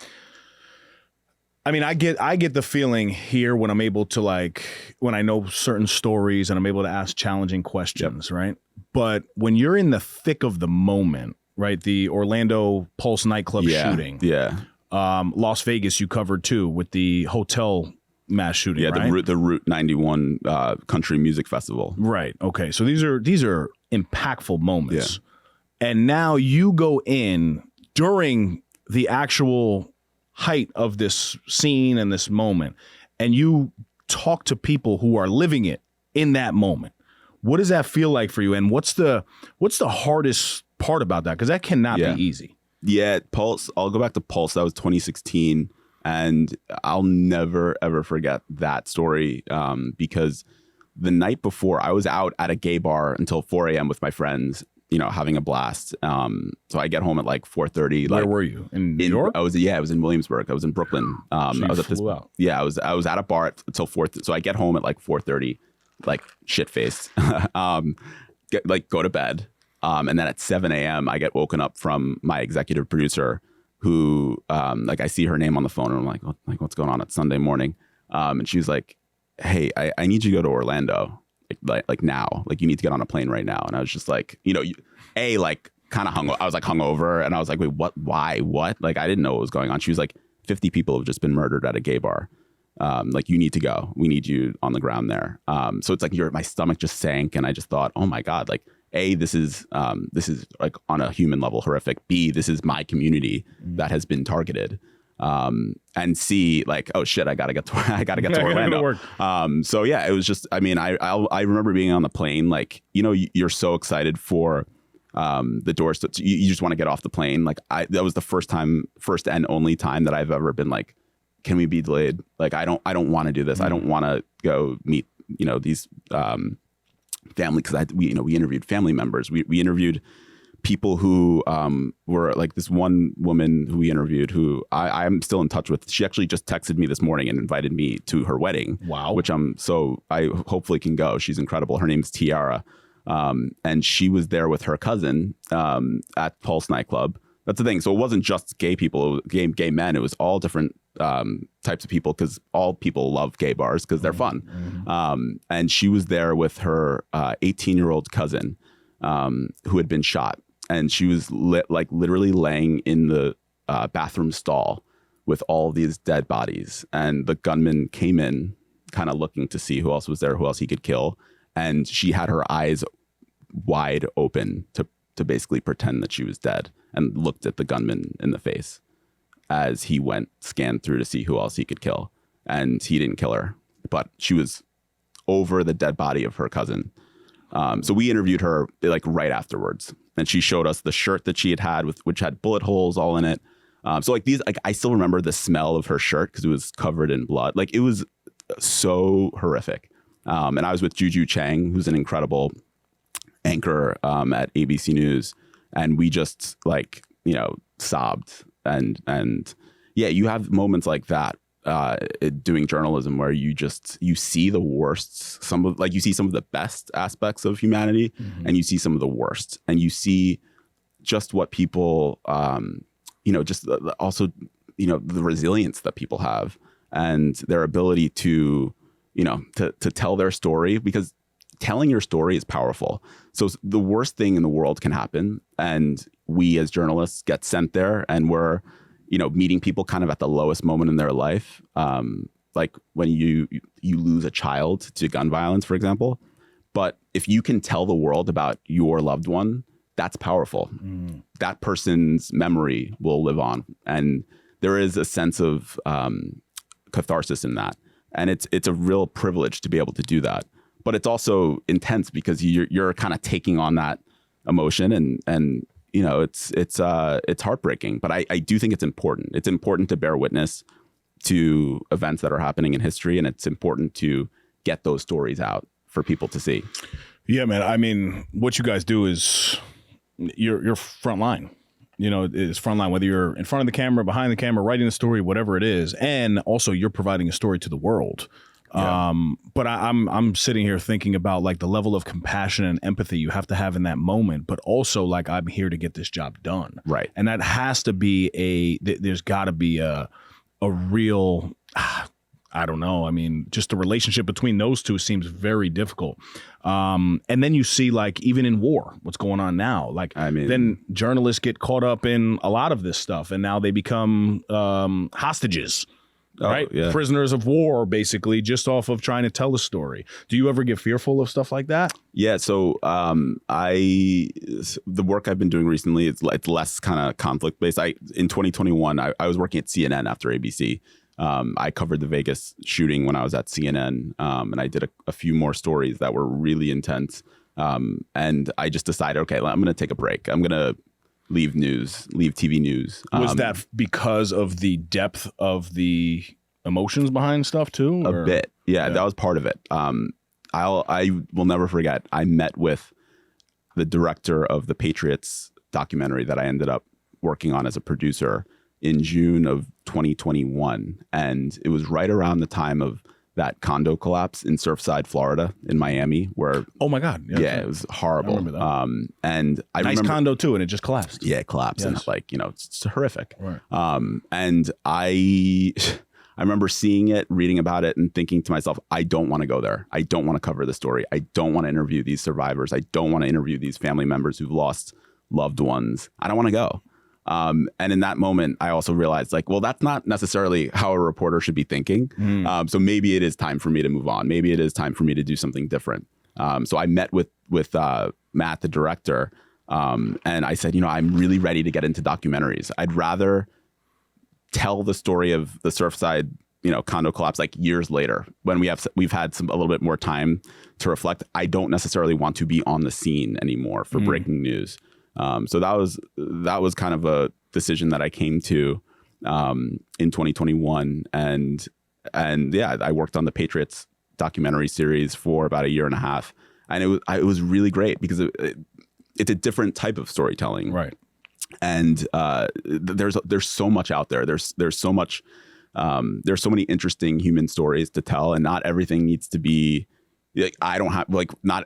I mean, I get the feeling here when I'm able to, when I know certain stories and I'm able to ask challenging questions, right? But when you're in the thick of the moment, right? The Orlando Pulse nightclub shooting. Yeah. Las Vegas you covered too with the hotel mass shooting, right? the Route 91 country music festival. Right. Okay. So these are impactful moments. Yeah. And now you go in during the actual height of this scene and this moment, and you talk to people who are living it in that moment. What does that feel like for you? And what's the hardest part about that? Because that cannot be easy. Yeah, Pulse. I'll go back to Pulse. That was 2016. And I'll never, ever forget that story because the night before, I was out at a gay bar until 4 a.m. with my friends, having a blast. So I get home at 4:30. Where were you? In New York? I was in Williamsburg. I was in Brooklyn. So I was at this. Out. Yeah, I was at a bar until 4. So I get home at 4:30, shit faced. Go to bed. And then at 7 a.m. I get woken up from my executive producer, who I see her name on the phone, and I'm like, what's going on? It's Sunday morning. And she was like, hey, I need you to go to Orlando. Like now, you need to get on a plane right now. And I was just like, kind of I was hungover, and I was like, wait, what? Why? What? I didn't know what was going on. She was like, 50 people have just been murdered at a gay bar. You need to go. We need you on the ground there. So it's my stomach just sank, and I just thought, oh my God, A, this is on a human level horrific. B, this is my community that has been targeted. And C, oh shit, I gotta get to Orlando. So yeah, it was just, I remember being on the plane, you're so excited for the doors to, you just want to get off the plane. That was the first and only time that I've ever been can we be delayed? I don't want to do this. I don't want to go meet, these family, because we interviewed family members. We interviewed people who were this one woman who we interviewed, who I'm still in touch with. She actually just texted me this morning and invited me to her wedding. Wow. Which I hopefully can go. She's incredible. Her name's Tiara. And she was there with her cousin at Pulse nightclub. That's the thing. So it wasn't just gay people, gay men. It was all different types of people, because all people love gay bars because they're fun. Mm-hmm. And she was there with her 18-year-old cousin who had been shot. And she was literally laying in the bathroom stall with all these dead bodies. And the gunman came in kind of looking to see who else was there, who else he could kill. And she had her eyes wide open to basically pretend that she was dead, and looked at the gunman in the face as he scanned through to see who else he could kill. And he didn't kill her, but she was over the dead body of her cousin. So we interviewed her right afterwards, and she showed us the shirt that she had which had bullet holes all in it. So I still remember the smell of her shirt because it was covered in blood. It was so horrific. And I was with Juju Chang, who's an incredible anchor at ABC News, and we just sobbed. And yeah, you have moments like that doing journalism where you see the worst, you see some of the best aspects of humanity, mm-hmm. and you see some of the worst, and you see just what people just also the resilience that people have, and their ability to tell their story, because telling your story is powerful. So the worst thing in the world can happen, and we as journalists get sent there, and we're meeting people kind of at the lowest moment in their life, like when you lose a child to gun violence, for example. But if you can tell the world about your loved one, that's powerful. That person's memory will live on, and there is a sense of catharsis in that. And it's a real privilege to be able to do that. But it's also intense because you're kind of taking on that emotion, and you know, it's heartbreaking. But I do think it's important. It's important to bear witness to events that are happening in history, and it's important to get those stories out for people to see. Yeah, man. I mean, what you guys do is you're front line. You know, it's front line, whether you're in front of the camera, behind the camera, writing the story, whatever it is. And also you're providing a story to the world. Yeah. But I'm sitting here thinking about like the level of compassion and empathy you have to have in that moment, but also like, I'm here to get this job done. Right. And that has to be there's got to be a real, I don't know. I mean, just the relationship between those two seems very difficult. And then you see, like, even in war, what's going on now. Like, I mean, then journalists get caught up in a lot of this stuff, and now they become hostages, right? Yeah. Prisoners of war, basically, just off of trying to tell a story. Do you ever get fearful of stuff like that? Yeah. So the work I've been doing recently, it's less kind of conflict based. In 2021, I was working at CNN after ABC. I covered the Vegas shooting when I was at CNN, and I did a few more stories that were really intense. And I just decided, okay, I'm going to take a break. I'm going to leave TV news. Was that because of the depth of the emotions behind stuff too? Or? A bit. Yeah, that was part of it. I will never forget, I met with the director of the Patriots documentary that I ended up working on as a producer in June of 2021. And it was right around the time of that condo collapse in Surfside, Florida, in Miami, where... Oh my God. Yeah, it was horrible. I remember that. And I nice remember, condo too, and it just collapsed. Yeah, it collapsed. Yes. And like, you know, it's horrific. Right. And I remember seeing it, reading about it, and thinking to myself, I don't want to go there. I don't want to cover the story. I don't want to interview these survivors. I don't want to interview these family members who've lost loved ones. I don't want to go. And in that moment, I also realized, like, well, that's not necessarily how a reporter should be thinking. So maybe it is time for me to move on. Maybe it is time for me to do something different. So I met with Matt, the director, and I said, you know, I'm really ready to get into documentaries. I'd rather tell the story of the Surfside, you know, condo collapse like years later when we've had a little bit more time to reflect. I don't necessarily want to be on the scene anymore for breaking news. So that was kind of a decision that I came to in 2021, and yeah, I worked on the Patriots documentary series for about 1.5 years, and it was really great because it's a different type of storytelling, right? And there's so much out there. There's so much. There's so many interesting human stories to tell, and not everything needs to be. Like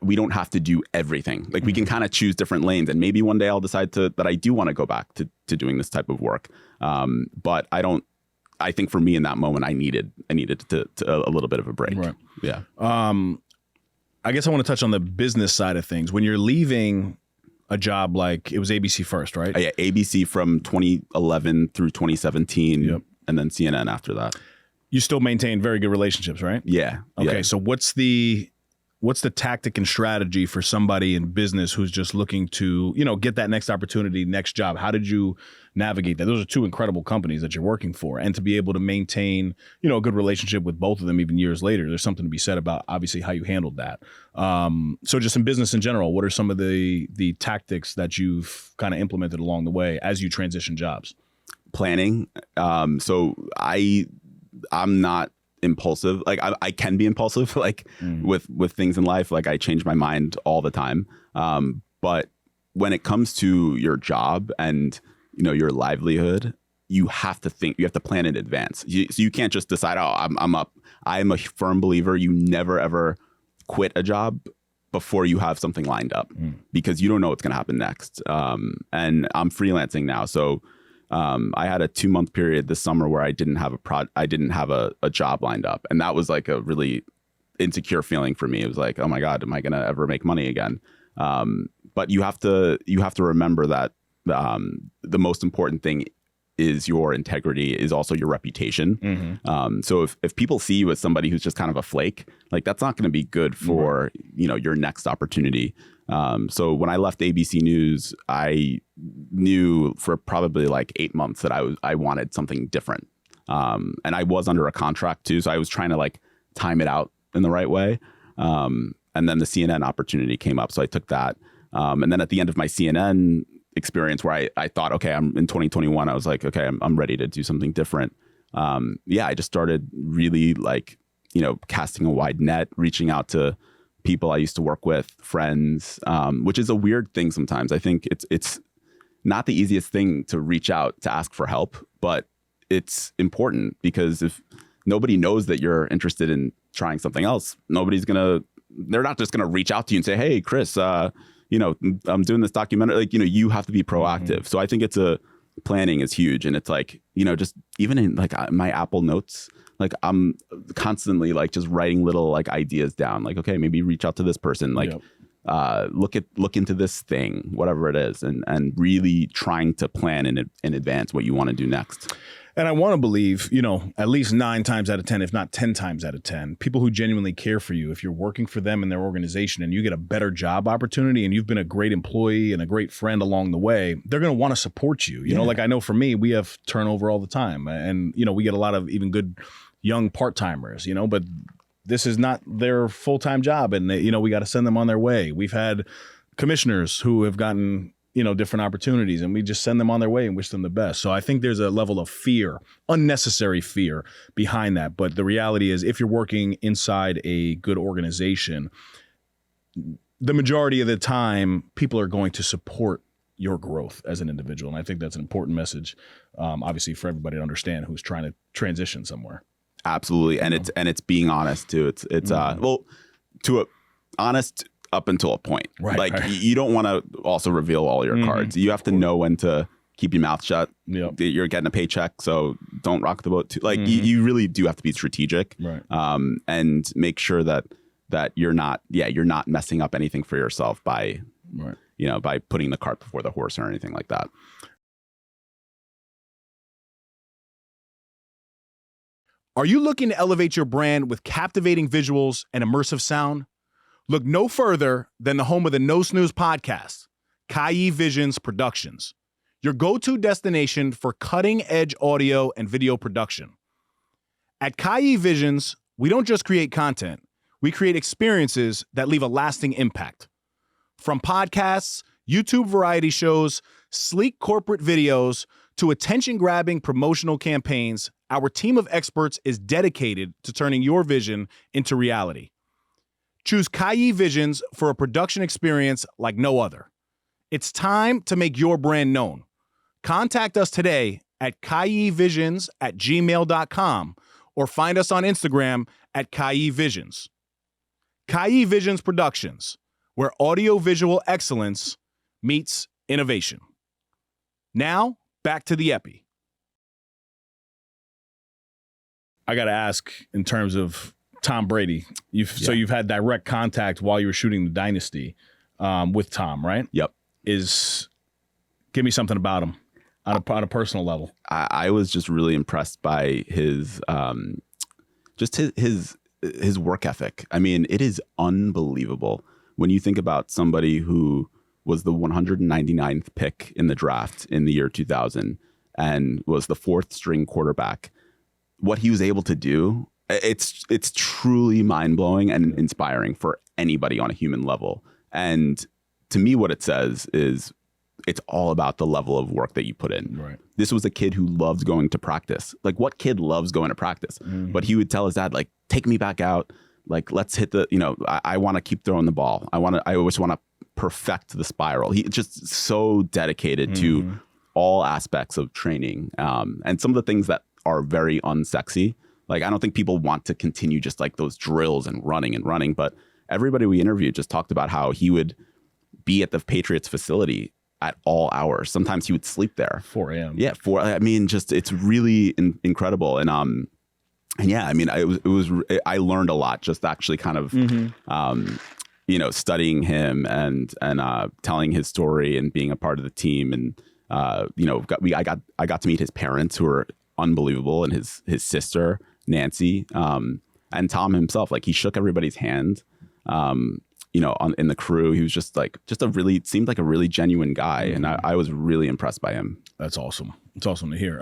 we don't have to do everything. Like we can kind of choose different lanes, and maybe one day I'll decide that I do want to go back to doing this type of work. But I think for me in that moment, I needed to a little bit of a break. Right. Yeah. I guess I want to touch on the business side of things. When you're leaving a job, like it was ABC first, right? Yeah. ABC from 2011 through 2017. Yep. And then CNN after that. You still maintain very good relationships, right? Yeah. Okay. Yeah. So what's the tactic and strategy for somebody in business who's just looking to, you know, get that next opportunity, next job? How did you navigate that? Those are two incredible companies that you're working for, and to be able to maintain, you know, a good relationship with both of them even years later, there's something to be said about obviously how you handled that. So just in business in general, what are some of the tactics that you've kind of implemented along the way as you transition jobs? Planning. So I'm not impulsive. Like I can be impulsive, like with things in life. Like I change my mind all the time. But when it comes to your job and, you know, your livelihood, you have to think. You have to plan in advance. So you can't just decide, oh, I'm up. I am a firm believer. You never ever quit a job before you have something lined up, because you don't know what's going to happen next. And I'm freelancing now, so. I had a 2-month period this summer where I didn't have a job lined up, and that was like a really insecure feeling for me. It was like, oh my God, am I gonna ever make money again? But you have to remember that the most important thing is your integrity, is also your reputation. So if people see you as somebody who's just kind of a flake, like that's not going to be good for, your next opportunity. So when I left ABC News, I knew for probably like 8 months that I wanted something different. And I was under a contract too. So I was trying to like time it out in the right way. And then the CNN opportunity came up. So I took that. And then at the end of my CNN experience where I thought, okay, I'm in 2021, I was like, okay, I'm ready to do something different. I just started really like, casting a wide net, reaching out to people I used to work with, friends, which is a weird thing sometimes. I think it's not the easiest thing to reach out to ask for help, but it's important because if nobody knows that you're interested in trying something else, they're not just gonna reach out to you and say, hey, Chris, I'm doing this documentary. Like, you have to be proactive. So I think planning is huge. And it's like, just even in like my Apple Notes, like I'm constantly like just writing little like ideas down. Like, okay, maybe reach out to this person. Like, look into this thing, whatever it is, and really trying to plan in advance what you want to do next. And I want to believe, at least 9 times out of 10, if not 10 times out of 10, people who genuinely care for you, if you're working for them in their organization and you get a better job opportunity and you've been a great employee and a great friend along the way, they're going to want to support you. You know, like I know for me, we have turnover all the time and, we get a lot of even good young part-timers, but this is not their full-time job. And, we got to send them on their way. We've had commissioners who have gotten different opportunities and we just send them on their way and wish them the best. So I think there's a level of fear, unnecessary fear behind that. But the reality is if you're working inside a good organization, the majority of the time, people are going to support your growth as an individual. And I think that's an important message, obviously, for everybody to understand who's trying to transition somewhere. Absolutely. And it's being honest too. It's honest up until a point. Right, like you don't want to also reveal all your cards. You have to know when to keep your mouth shut. Yep. You're getting a paycheck, so don't rock the boat too. Like you really do have to be strategic, right? And make sure that you're not messing up anything for yourself by by putting the cart before the horse or anything like that. Are you looking to elevate your brand with captivating visuals and immersive sound? Look no further than the home of the No Snooze podcast, Kai Visions Productions, your go-to destination for cutting-edge audio and video production. At Kai Visions, we don't just create content, we create experiences that leave a lasting impact. From podcasts, YouTube variety shows, sleek corporate videos, to attention-grabbing promotional campaigns, our team of experts is dedicated to turning your vision into reality. Choose Kai Visions for a production experience like no other. It's time to make your brand known. Contact us today at kaivisions@gmail.com or find us on Instagram at Kai Visions. Kai Visions Productions, where audiovisual excellence meets innovation. Now, back to the Epi. I got to ask in terms of Tom Brady. So you've had direct contact while you were shooting The Dynasty with Tom, right? Yep. Give me something about him on a personal level. I was just really impressed by his his work ethic. I mean, it is unbelievable when you think about somebody who was the 199th pick in the draft in the year 2000 and was the 4th string quarterback. What he was able to do, it's truly mind-blowing and inspiring for anybody on a human level. And to me, what it says is it's all about the level of work that you put in. Right. This was a kid who loved going to practice. Like, what kid loves going to practice? Mm-hmm. But he would tell his dad, like, take me back out. Like, let's hit the, I want to keep throwing the ball. I always want to perfect the spiral. He's just so dedicated to all aspects of training. And some of the things that are very unsexy. Like, I don't think people want to continue just like those drills and running. But everybody we interviewed just talked about how he would be at the Patriots facility at all hours. Sometimes he would sleep there. 4 a.m. Yeah, I mean, just it's really incredible. And yeah, I mean, I learned a lot just actually kind of studying him and telling his story and being a part of the team. And I got to meet his parents, who are unbelievable, and his sister Nancy, and Tom himself. Like, he shook everybody's hand. In the crew, he was seemed like a really genuine guy, and I was really impressed by him. That's awesome. It's awesome to hear.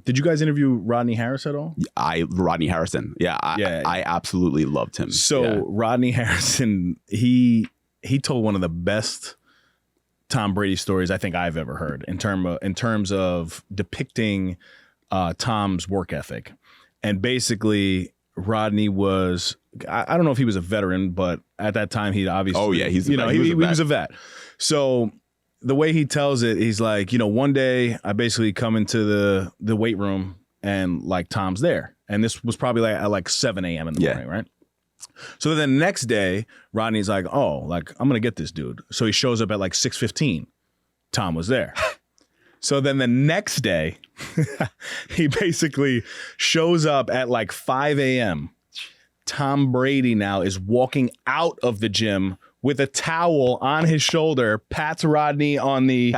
Did you guys interview Rodney Harris at all? Rodney Harrison. I absolutely loved him. So Rodney Harrison, he told one of the best Tom Brady stories I think I've ever heard in terms of depicting Tom's work ethic. And basically, Rodney was, I don't know if he was a veteran, but at that time he obviously, he was a vet. So the way he tells it, he's like, one day I basically come into the weight room and like Tom's there. And this was probably at 7 a.m. in the morning, right? So then the next day, Rodney's like, oh, like, I'm going to get this dude. So he shows up at 6:15. Tom was there. So then the next day, he basically shows up at 5 a.m. Tom Brady now is walking out of the gym with a towel on his shoulder, pats Rodney on the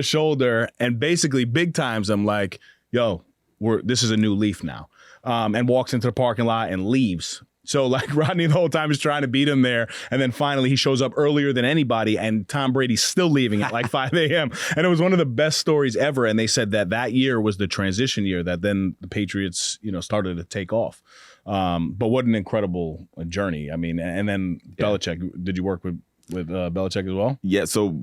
shoulder, and basically big times him like, yo, this is a new leaf now, and walks into the parking lot and leaves. So Rodney the whole time is trying to beat him there. And then finally he shows up earlier than anybody, and Tom Brady's still leaving at 5 a.m. And it was one of the best stories ever. And they said that year was the transition year that then the Patriots, started to take off. But what an incredible journey. I mean, and then Belichick, did you work with Belichick as well? Yeah. So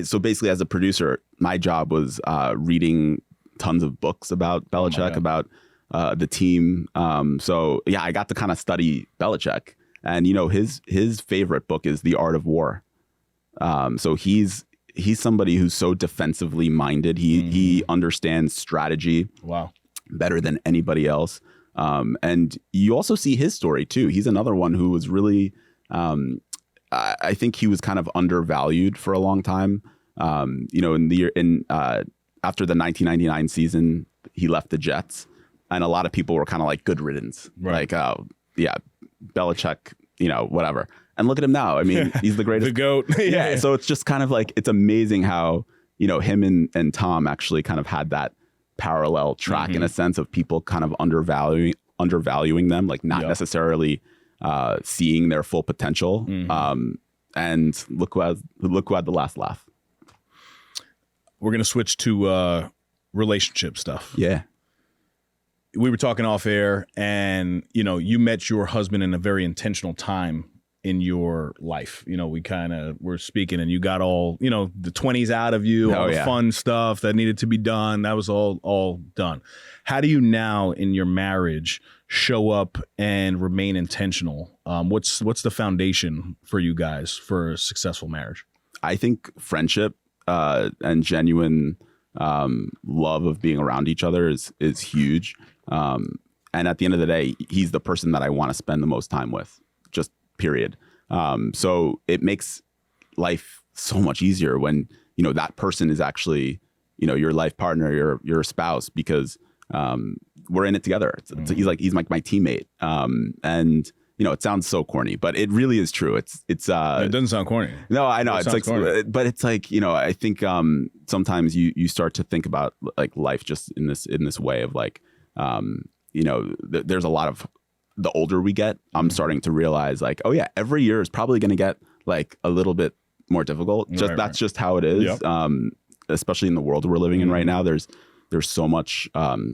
so basically as a producer, my job was reading tons of books about Belichick, about the team. I got to kind of study Belichick, and his favorite book is The Art of War. So he's somebody who's so defensively minded. He understands strategy better than anybody else. And you also see his story too. He's another one who was really, I think he was kind of undervalued for a long time. After the 1999 season, he left the Jets. And a lot of people were kind of like, good riddance. Right. Belichick, whatever. And look at him now. I mean, he's the greatest. The GOAT. Yeah. So it's just kind of like, it's amazing how, him and Tom actually kind of had that parallel track in a sense of people kind of undervaluing them, like not necessarily seeing their full potential. And look who had the last laugh. We're going to switch to relationship stuff. Yeah. We were talking off air, and you met your husband in a very intentional time in your life. We kind of were speaking, and you got all the 20s out of you, all the fun stuff that needed to be done. That was all done. How do you now in your marriage show up and remain intentional? What's the foundation for you guys for a successful marriage? I think friendship and genuine love of being around each other is huge. And at the end of the day, he's the person that I want to spend the most time with, just period. So it makes life so much easier when, that person is actually, your life partner, your spouse, because we're in it together. He's my teammate. And it sounds so corny, but it really is true. It doesn't sound corny. No, I know. It's corny. But it's I think sometimes you start to think about life just in this way of there's a lot of, the older we get, I'm starting to realize every year is probably going to get a little bit more difficult. That's just how it is. Yep. Especially in the world we're living in right now, there's so much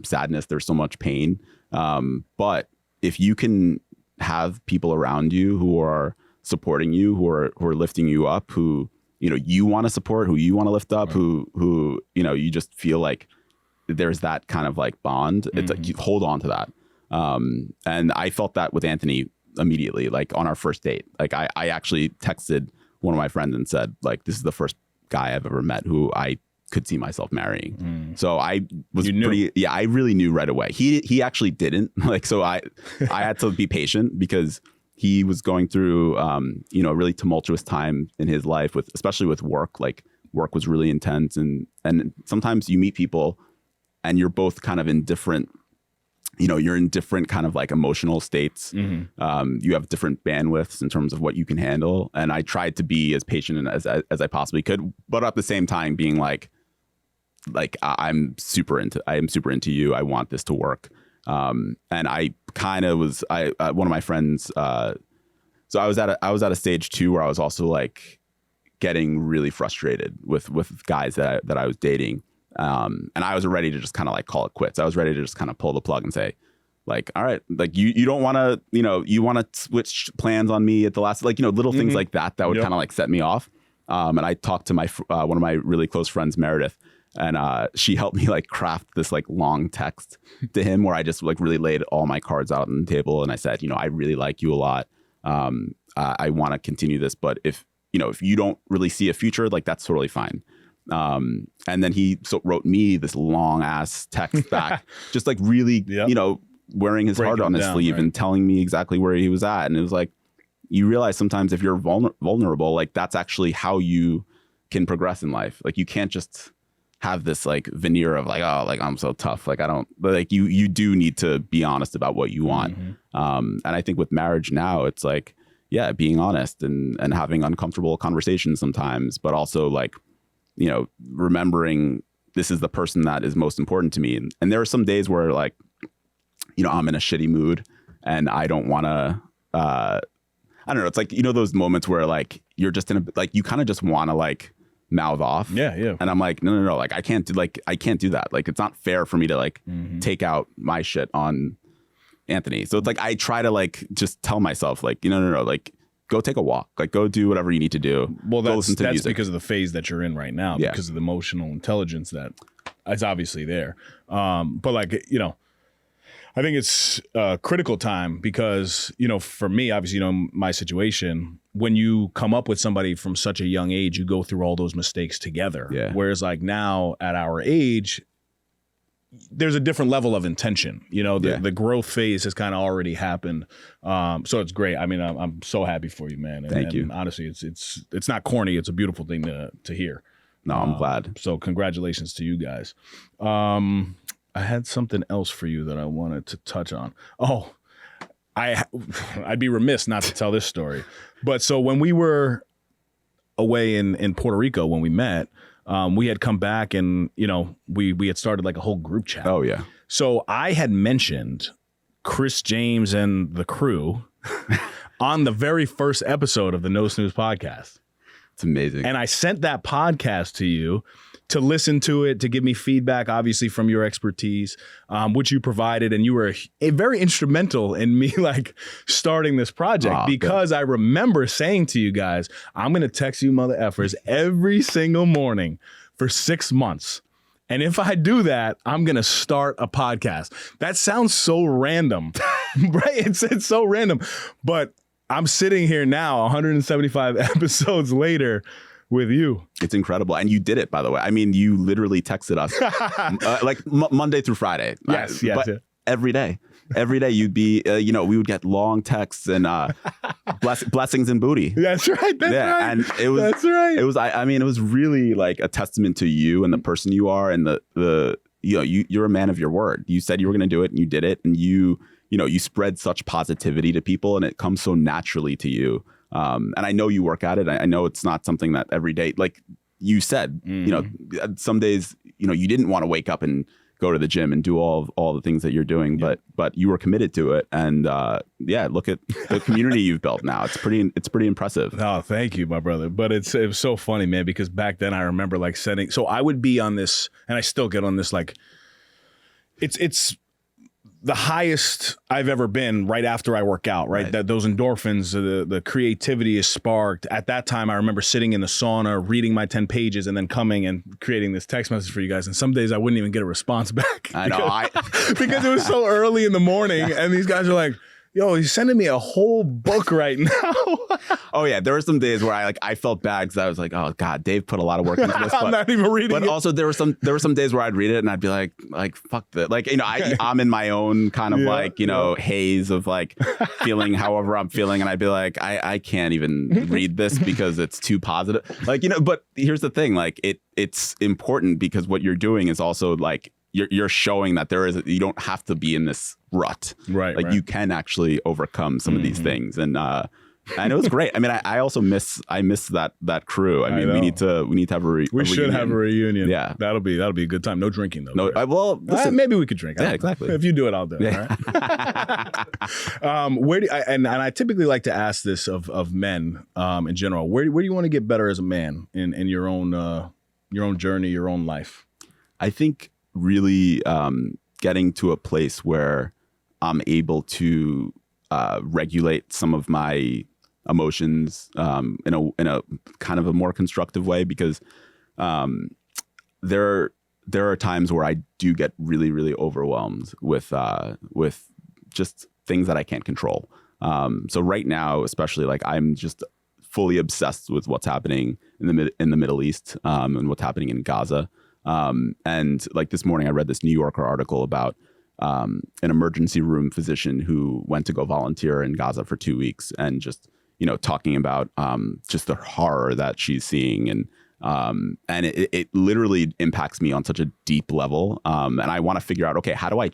sadness, there's so much pain. But if you can have people around you who are supporting you, who are lifting you up, who you want to support, who you want to lift up, who you just feel like there's that kind of bond. It's you hold on to that. And I felt that with Anthony immediately, on our first date. I actually texted one of my friends and said, this is the first guy I've ever met who I could see myself marrying. So I was I really knew right away. He actually didn't. So I had to be patient because he was going through a really tumultuous time in his life, especially with work. Work was really intense, and sometimes you meet people and you're both kind of in different, you're in different kind of emotional states. You have different bandwidths in terms of what you can handle. And I tried to be as patient as I possibly could, but at the same time being like I am super into you. I want this to work. And I kind of was, one of my friends, so I was at a stage too where I was also like getting really frustrated with guys that I was dating. And I was ready to just kind of like call it quits. I was ready to just kind of pull the plug and say, like, all right, like you don't want to, you want to switch plans on me at the last, like, little things like that would kind of like set me off. And I talked to my one of my really close friends, Meredith, and she helped me like craft this like long text to him where I just like really laid all my cards out on the table. And I said, I really like you a lot. I want to continue this, but if you don't really see a future, like that's totally fine. And then he wrote me this long ass text back, just like really, wearing his heart on his sleeve and telling me exactly where he was at. And it was like, you realize sometimes if you're vulnerable, like that's actually how you can progress in life. Like you can't just have this like veneer of like, oh, like I'm so tough. Like I don't, but like you do need to be honest about what you want. And I think with marriage now, it's like, yeah, being honest and having uncomfortable conversations sometimes, but also like, remembering this is the person that is most important to me. And there are some days where like, I'm in a shitty mood and I don't want to, I don't know. It's like, those moments where like, you're just in a, like, you kind of just want to like mouth off. Yeah. And I'm like, no. Like, I can't do that. Like, it's not fair for me to like take out my shit on Anthony. So it's like, I try to like, just tell myself like, no. Like, go take a walk. Like, go do whatever you need to do. Well, that's because of the phase that you're in right now, because of the emotional intelligence that is obviously there. But like, I think it's a critical time because, for me, obviously, my situation, when you come up with somebody from such a young age, you go through all those mistakes together. Yeah. Whereas like now at our age, there's a different level of intention. The growth phase has kind of already happened. So it's great. I mean, I'm so happy for you, man. Thank you. Honestly, it's not corny. It's a beautiful thing to hear. No, I'm glad. So congratulations to you guys. I had something else for you that I wanted to touch on. Oh, I'd be remiss not to tell this story. But so when we were away in Puerto Rico, when we met, we had come back and, we had started like a whole group chat. Oh, yeah. So I had mentioned Chris James and the crew on the very first episode of the No Snooze podcast. It's amazing. And I sent that podcast to you to listen to it, to give me feedback, obviously from your expertise, which you provided. And you were very instrumental in me like starting this project because I remember saying to you guys, I'm going to text you mother effers every single morning for 6 months. And if I do that, I'm going to start a podcast. That sounds so random, right? It's so random, but I'm sitting here now 175 episodes later with you. It's incredible. And you did it, by the way. I mean, you literally texted us like Monday through Friday. Yes. But every day you'd be, we would get long texts and blessings and booty. That's right. That's right. And it was, that's right. It was, I mean, it was really like a testament to you and the person you are and you're a man of your word. You said you were going to do it and you did it. And you spread such positivity to people and it comes so naturally to you. And I know you work at it. I know it's not something that every day, like you said, some days, you didn't want to wake up and go to the gym and do all the things that you're doing, but you were committed to it. And look at the community you've built now. It's pretty impressive. Oh, thank you, my brother. But it was so funny, man, because back then I remember like so I would be on this and I still get on this, like it's the highest I've ever been right after I work out, right? That those endorphins, the creativity is sparked. At that time, I remember sitting in the sauna, reading my 10 pages and then coming and creating this text message for you guys. And some days I wouldn't even get a response back. Because it was so early in the morning and these guys are like, yo, he's sending me a whole book right now. Oh yeah, there were some days where I felt bad because I was like, oh God, Dave put a lot of work into this. I'm not even reading it. But also there were some days where I'd read it and I'd be like fuck that. Like, I'm in my own kind of haze of like feeling however I'm feeling. And I'd be like, I can't even read this because it's too positive. Like, but here's the thing, like it's important because what you're doing is also like, you're showing that you don't have to be in this rut. Right. Like you can actually overcome some of these things. And And it was great. I mean, I also miss that crew. I mean, we need to have a reunion. We should have a reunion. Yeah, that'll be a good time. No drinking though. No, well, listen, maybe we could drink. Yeah, exactly. If you do it, I'll do it. Yeah. All right? Where do and I typically like to ask this of men in general. Where do you want to get better as a man in your own journey, your own life? I think really getting to a place where I'm able to regulate some of my emotions in a kind of a more constructive way, because there are times where I do get really, really overwhelmed with just things that I can't control. So right now, especially, like, I'm just fully obsessed with what's happening in the Middle East and what's happening in Gaza. And like this morning, I read this New Yorker article about an emergency room physician who went to go volunteer in Gaza for 2 weeks, and just, talking about just the horror that she's seeing. And it literally impacts me on such a deep level. And I want to figure out, okay, how do I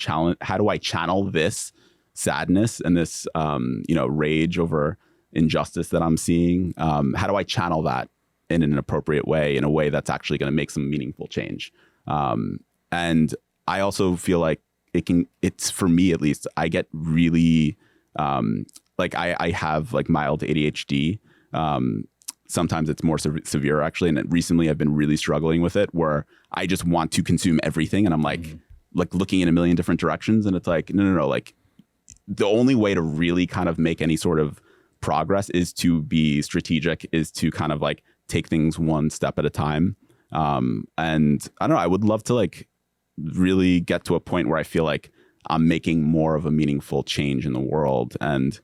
channel this sadness and this, rage over injustice that I'm seeing? How do I channel that in an appropriate way, in a way that's actually going to make some meaningful change? And I also feel like it's for me, at least, I get really, like I have like mild ADHD. Sometimes it's more severe, actually. And recently I've been really struggling with it, where I just want to consume everything. And I'm like looking in a million different directions. And it's like, no. Like, the only way to really kind of make any sort of progress is to be strategic, is to kind of like take things one step at a time. And I don't know, I would love to like really get to a point where I feel like I'm making more of a meaningful change in the world, and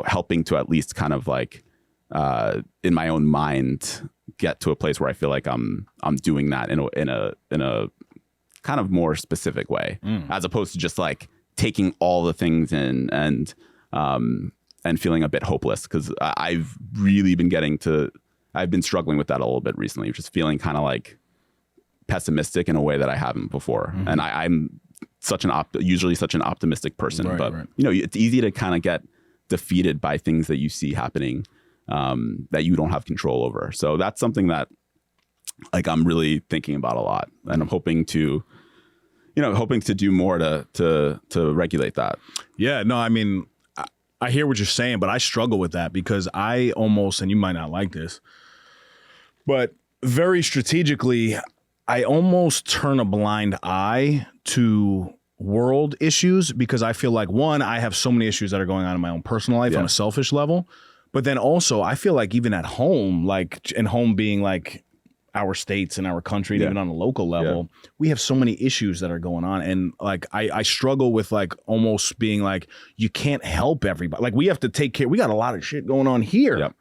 helping to at least kind of like in my own mind get to a place where I feel like I'm doing that in a kind of more specific way, as opposed to just like taking all the things in and feeling a bit hopeless, because I've really I've been struggling with that a little bit recently, just feeling kind of like pessimistic in a way that I haven't before. And I'm usually such an optimistic person, but it's easy to kind of get defeated by things that you see happening that you don't have control over. So that's something that like I'm really thinking about a lot, and I'm hoping to do more to regulate that. Yeah, no, I mean, I hear what you're saying, but I struggle with that, because I almost, and you might not like this, but very strategically, I almost turn a blind eye to world issues, because I feel like, one, I have so many issues that are going on in my own personal life on a selfish level. But then also I feel like even at home, like, and home being like our states and our country, and even on a local level, we have so many issues that are going on. And like, I struggle with like almost being like, you can't help everybody. Like, we have to take care. We got a lot of shit going on here. Yep.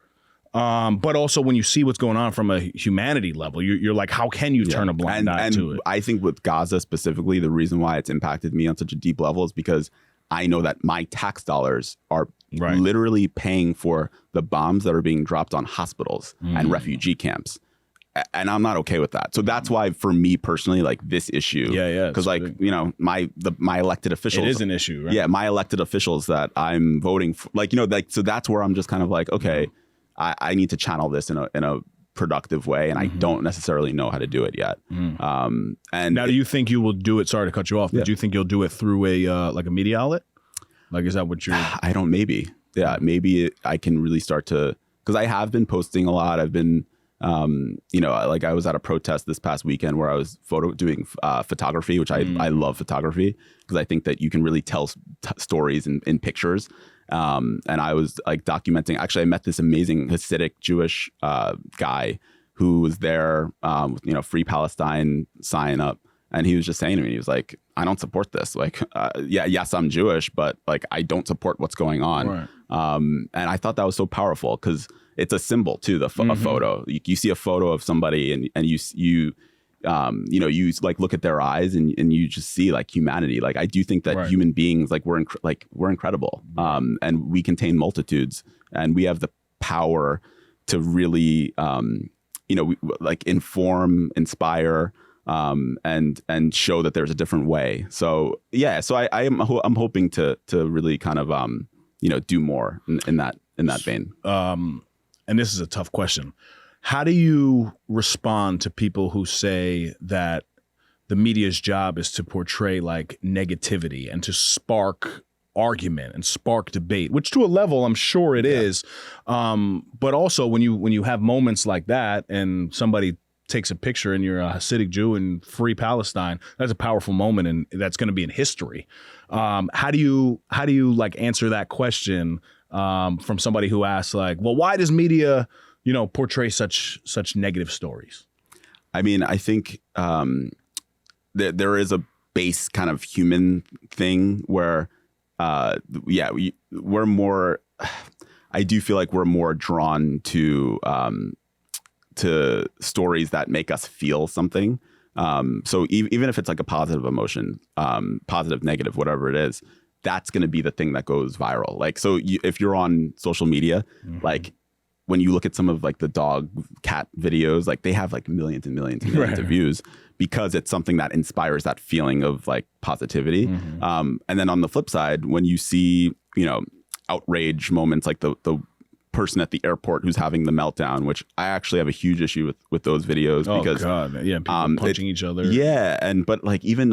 But also when you see what's going on from a humanity level, you're like, how can you turn a blind eye to it? I think with Gaza specifically, the reason why it's impacted me on such a deep level is because I know that my tax dollars are literally paying for the bombs that are being dropped on hospitals and refugee camps. And I'm not okay with that. So that's why, for me personally, like this issue, because like, my elected officials, it is an issue, right? Yeah, my elected officials that I'm voting for, like, so that's where I'm just kind of like, okay, I need to channel this in a productive way, and I don't necessarily know how to do it yet. And now, do you think you will do it? Sorry to cut you off, but do you think you'll do it through a like a media outlet? Like, is that what you're? I don't. Maybe I can really start to, because I have been posting a lot. I've been, like I was at a protest this past weekend where I was doing photography, which I love photography, because I think that you can really tell stories in pictures. And I was like documenting. Actually, I met this amazing Hasidic Jewish guy who was there, Free Palestine sign up, and he was just saying to me, he was like, "I don't support this. Like, yes, I'm Jewish, but like I don't support what's going on." Right. And I thought that was so powerful, because it's a symbol too. A photo. You see a photo of somebody, and you like look at their eyes, and you just see like humanity. Like, I do think that human beings, like we're incredible, and we contain multitudes, and we have the power to really, like inform, inspire, and show that there's a different way. So I'm hoping to really kind of do more in that vein. And this is a tough question. How do you respond to people who say that the media's job is to portray like negativity and to spark argument and spark debate, which to a level I'm sure it is. But also when you have moments like that and somebody takes a picture and you're a Hasidic Jew in free Palestine, that's a powerful moment and that's going to be in history. How do you like answer that question from somebody who asks like, well, why does media, portray such negative stories? I mean, I think there is a base kind of human thing where, we're more. I do feel like we're more drawn to stories that make us feel something. So even if it's like a positive emotion, positive, negative, whatever it is, that's going to be the thing that goes viral. Like, so if you're on social media, like when you look at some of like the dog cat videos, like they have like millions and millions and millions of views because it's something that inspires that feeling of like positivity. And then on the flip side, when you see, outrage moments like the person at the airport who's having the meltdown, which I actually have a huge issue with those videos because people punching each other. Yeah. But like even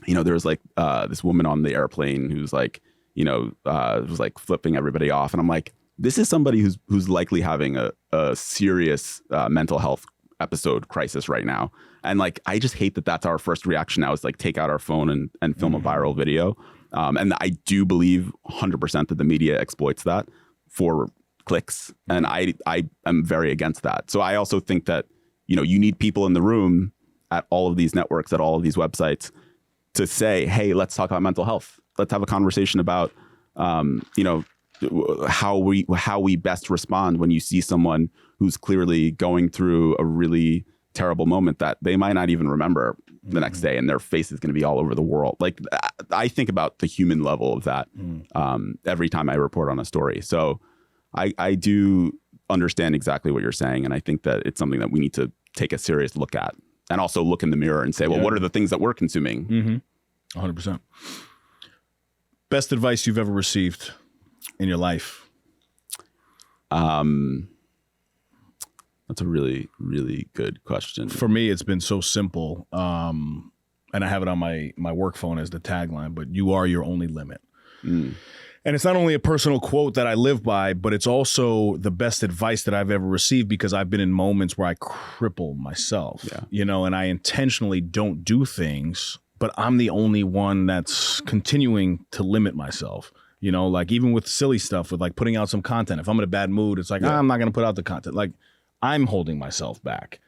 there's like this woman on the airplane who's like, was like flipping everybody off. And I'm like, this is somebody who's likely having a serious mental health episode crisis right now. And like, I just hate that that's our first reaction now is like take out our phone and film a viral video. And I do believe 100% that the media exploits that for clicks. And I am very against that. So I also think that, you need people in the room at all of these networks, at all of these websites to say, hey, let's talk about mental health. Let's have a conversation about, how we best respond when you see someone who's clearly going through a really terrible moment that they might not even remember the next day, and their face is going to be all over the world. Like I think about the human level of that every time I report on a story. So I do understand exactly what you're saying, and I think that it's something that we need to take a serious look at, and also look in the mirror and say, well, what are the things that we're consuming? 100%. Best advice you've ever received in your life? That's a really, really good question. For me, it's been so simple. And I have it on my work phone as the tagline, but you are your only limit. And it's not only a personal quote that I live by, but it's also the best advice that I've ever received because I've been in moments where I cripple myself, and I intentionally don't do things, but I'm the only one that's continuing to limit myself. Like even with silly stuff, with like putting out some content. If I'm in a bad mood, it's like, I'm not going to put out the content. Like I'm holding myself back,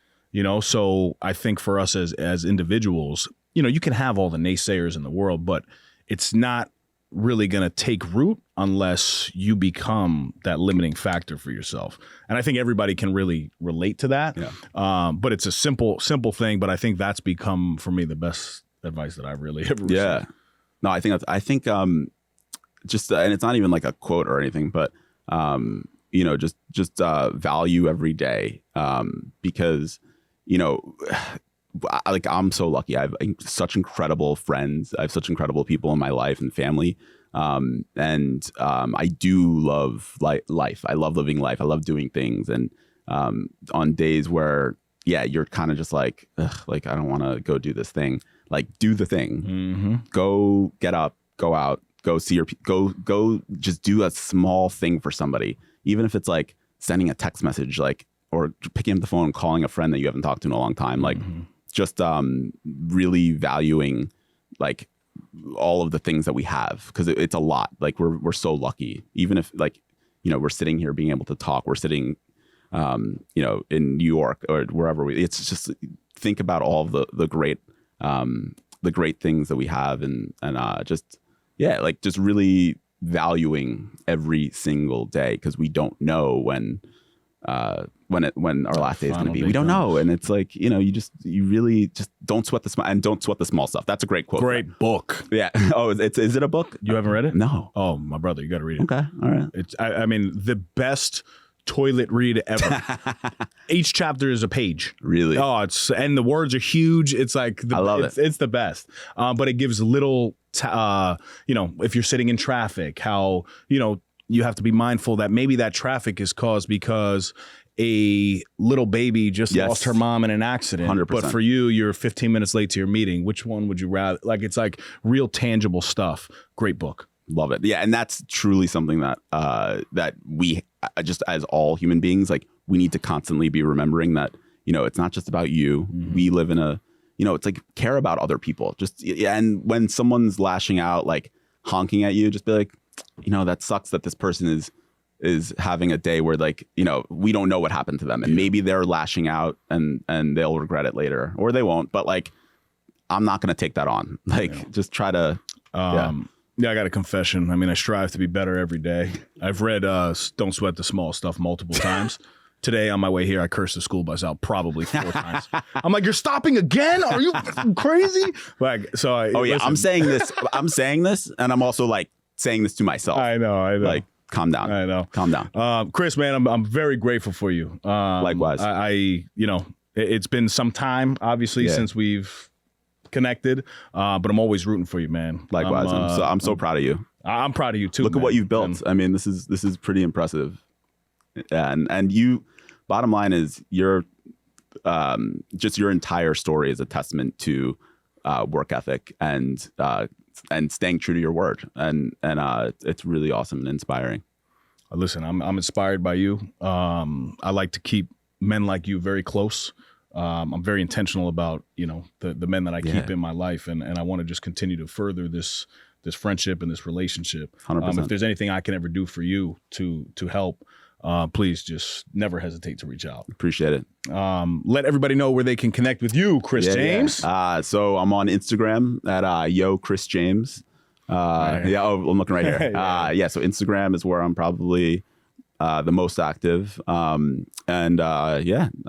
So I think for us as individuals, you can have all the naysayers in the world, but it's not really going to take root unless you become that limiting factor for yourself. And I think everybody can really relate to that. But it's a simple thing. But I think that's become for me the best advice that I've really ever received. No, I think just and it's not even like a quote or anything, but just value every day because like I'm so lucky. I have such incredible friends. I have such incredible people in my life and family. And I do love life. I love living life. I love doing things. And on days where, you're kind of just like, I don't want to go do this thing. Like, do the thing. Go get up, go out, go see go just do a small thing for somebody. Even if it's like sending a text message, like, or picking up the phone and calling a friend that you haven't talked to in a long time. Like, just really valuing like all of the things that we have, because it's a lot. Like we're so lucky. Even if like, we're sitting here being able to talk, we're sitting, in New York or wherever it's just think about all of the great things that we have and just really valuing every single day, because we don't know when our last day is going to be. We don't know. And it's like, you really just don't sweat the small stuff. That's a great quote. Great book. Yeah. Oh, is it a book? You haven't read it? No. Oh, my brother, you got to read it. Okay. All right. It's, I mean, the best toilet read ever. Each chapter is a page. Really? Oh, and the words are huge. It's like, I love it. It's the best. But it gives little if you're sitting in traffic, how, you have to be mindful that maybe that traffic is caused because a little baby just lost her mom in an accident. 100%. But for you, you're 15 minutes late to your meeting. Which one would you rather? Like, it's like real tangible stuff. Great book. Love it. Yeah. And that's truly something that that we just, as all human beings, like, we need to constantly be remembering that, it's not just about you. Mm-hmm. We live in a, it's like, care about other people. And when someone's lashing out, like honking at you, just be like, that sucks that this person is having a day where, like, we don't know what happened to them, and maybe they're lashing out and they'll regret it later, or they won't. But like, I'm not going to take that on. Like, just try to. Yeah, I got a confession. I mean, I strive to be better every day. I've read Don't Sweat the Small Stuff multiple times. Today on my way here, I cursed the school bus out probably 4 times. I'm like, you're stopping again? Are you crazy? Like, so listen. I'm saying this, and I'm also like saying this to myself. I know. Like, calm down. I know. Calm down. Chris, man, I'm very grateful for you. Likewise. It's been some time, obviously, since we've connected, but I'm always rooting for you, man. Likewise. I'm so proud of you. I'm proud of you too. Look at what you've built. I mean, this is pretty impressive. And you, bottom line is, your entire story is a testament to work ethic and staying true to your word. And it's really awesome and inspiring. Listen, I'm inspired by you. I like to keep men like you very close. I'm very intentional about, the men that I keep in my life. And I want to just continue to further this friendship and this relationship. 100%. If there's anything I can ever do for you to help, please just never hesitate to reach out. Appreciate it. Let everybody know where they can connect with you, Chris James. Yeah. So I'm on Instagram at Yo Chris James. I'm looking right here. So Instagram is where I'm probably the most active. I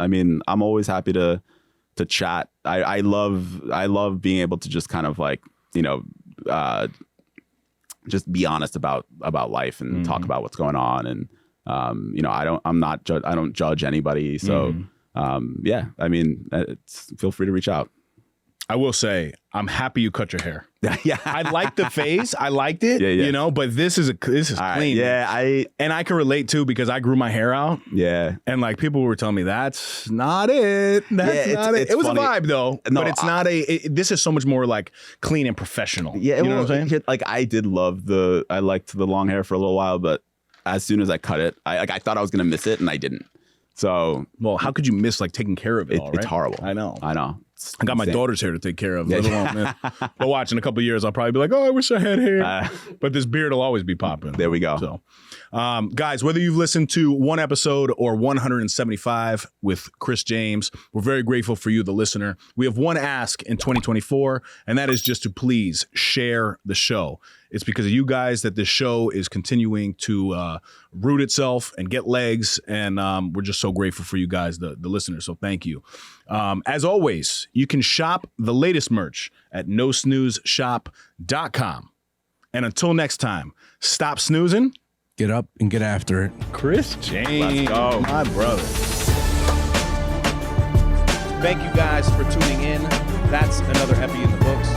mean, I'm always happy to chat. I love being able to just kind of like, just be honest about life and talk about what's going on. And I don't judge anybody. So I mean, feel free to reach out. I will say, I'm happy you cut your hair. Yeah, I liked the phase. I liked it. But this is clean. Yeah, I can relate too, because I grew my hair out. Yeah, and like, people were telling me that's not it. That's not it. It was funny. A vibe though, no, but it's not this is so much more like clean and professional. Yeah, you know what I'm saying? Like, I liked the long hair for a little while, but as soon as I cut it, I thought I was gonna miss it, and I didn't. So, well, how could you miss like taking care of it? All right? It's horrible. I know. It's I got insane. my daughter's hair to take care of. But watch, in a couple of years, I'll probably be like, oh, I wish I had hair. But this beard will always be popping. There we go. So, guys, whether you've listened to one episode or 175 with Chris James, we're very grateful for you, the listener. We have one ask in 2024, and that is just to please share the show. It's because of you guys that this show is continuing to root itself and get legs, and we're just so grateful for you guys, the listeners. So thank you. As always, you can shop the latest merch at nosnoozeshop.com. And until next time, stop snoozing. Get up and get after it. Chris James. Let's go. My brother. Thank you guys for tuning in. That's another Emmy in the books.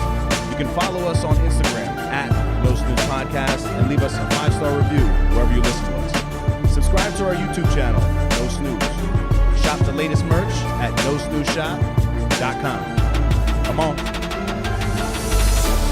You can follow us on Instagram at No Snooze Podcast and leave us a 5-star review wherever you listen to us. Subscribe to our YouTube channel, No Snooze. Shop the latest merch at nosnoozeshop.com. Come on.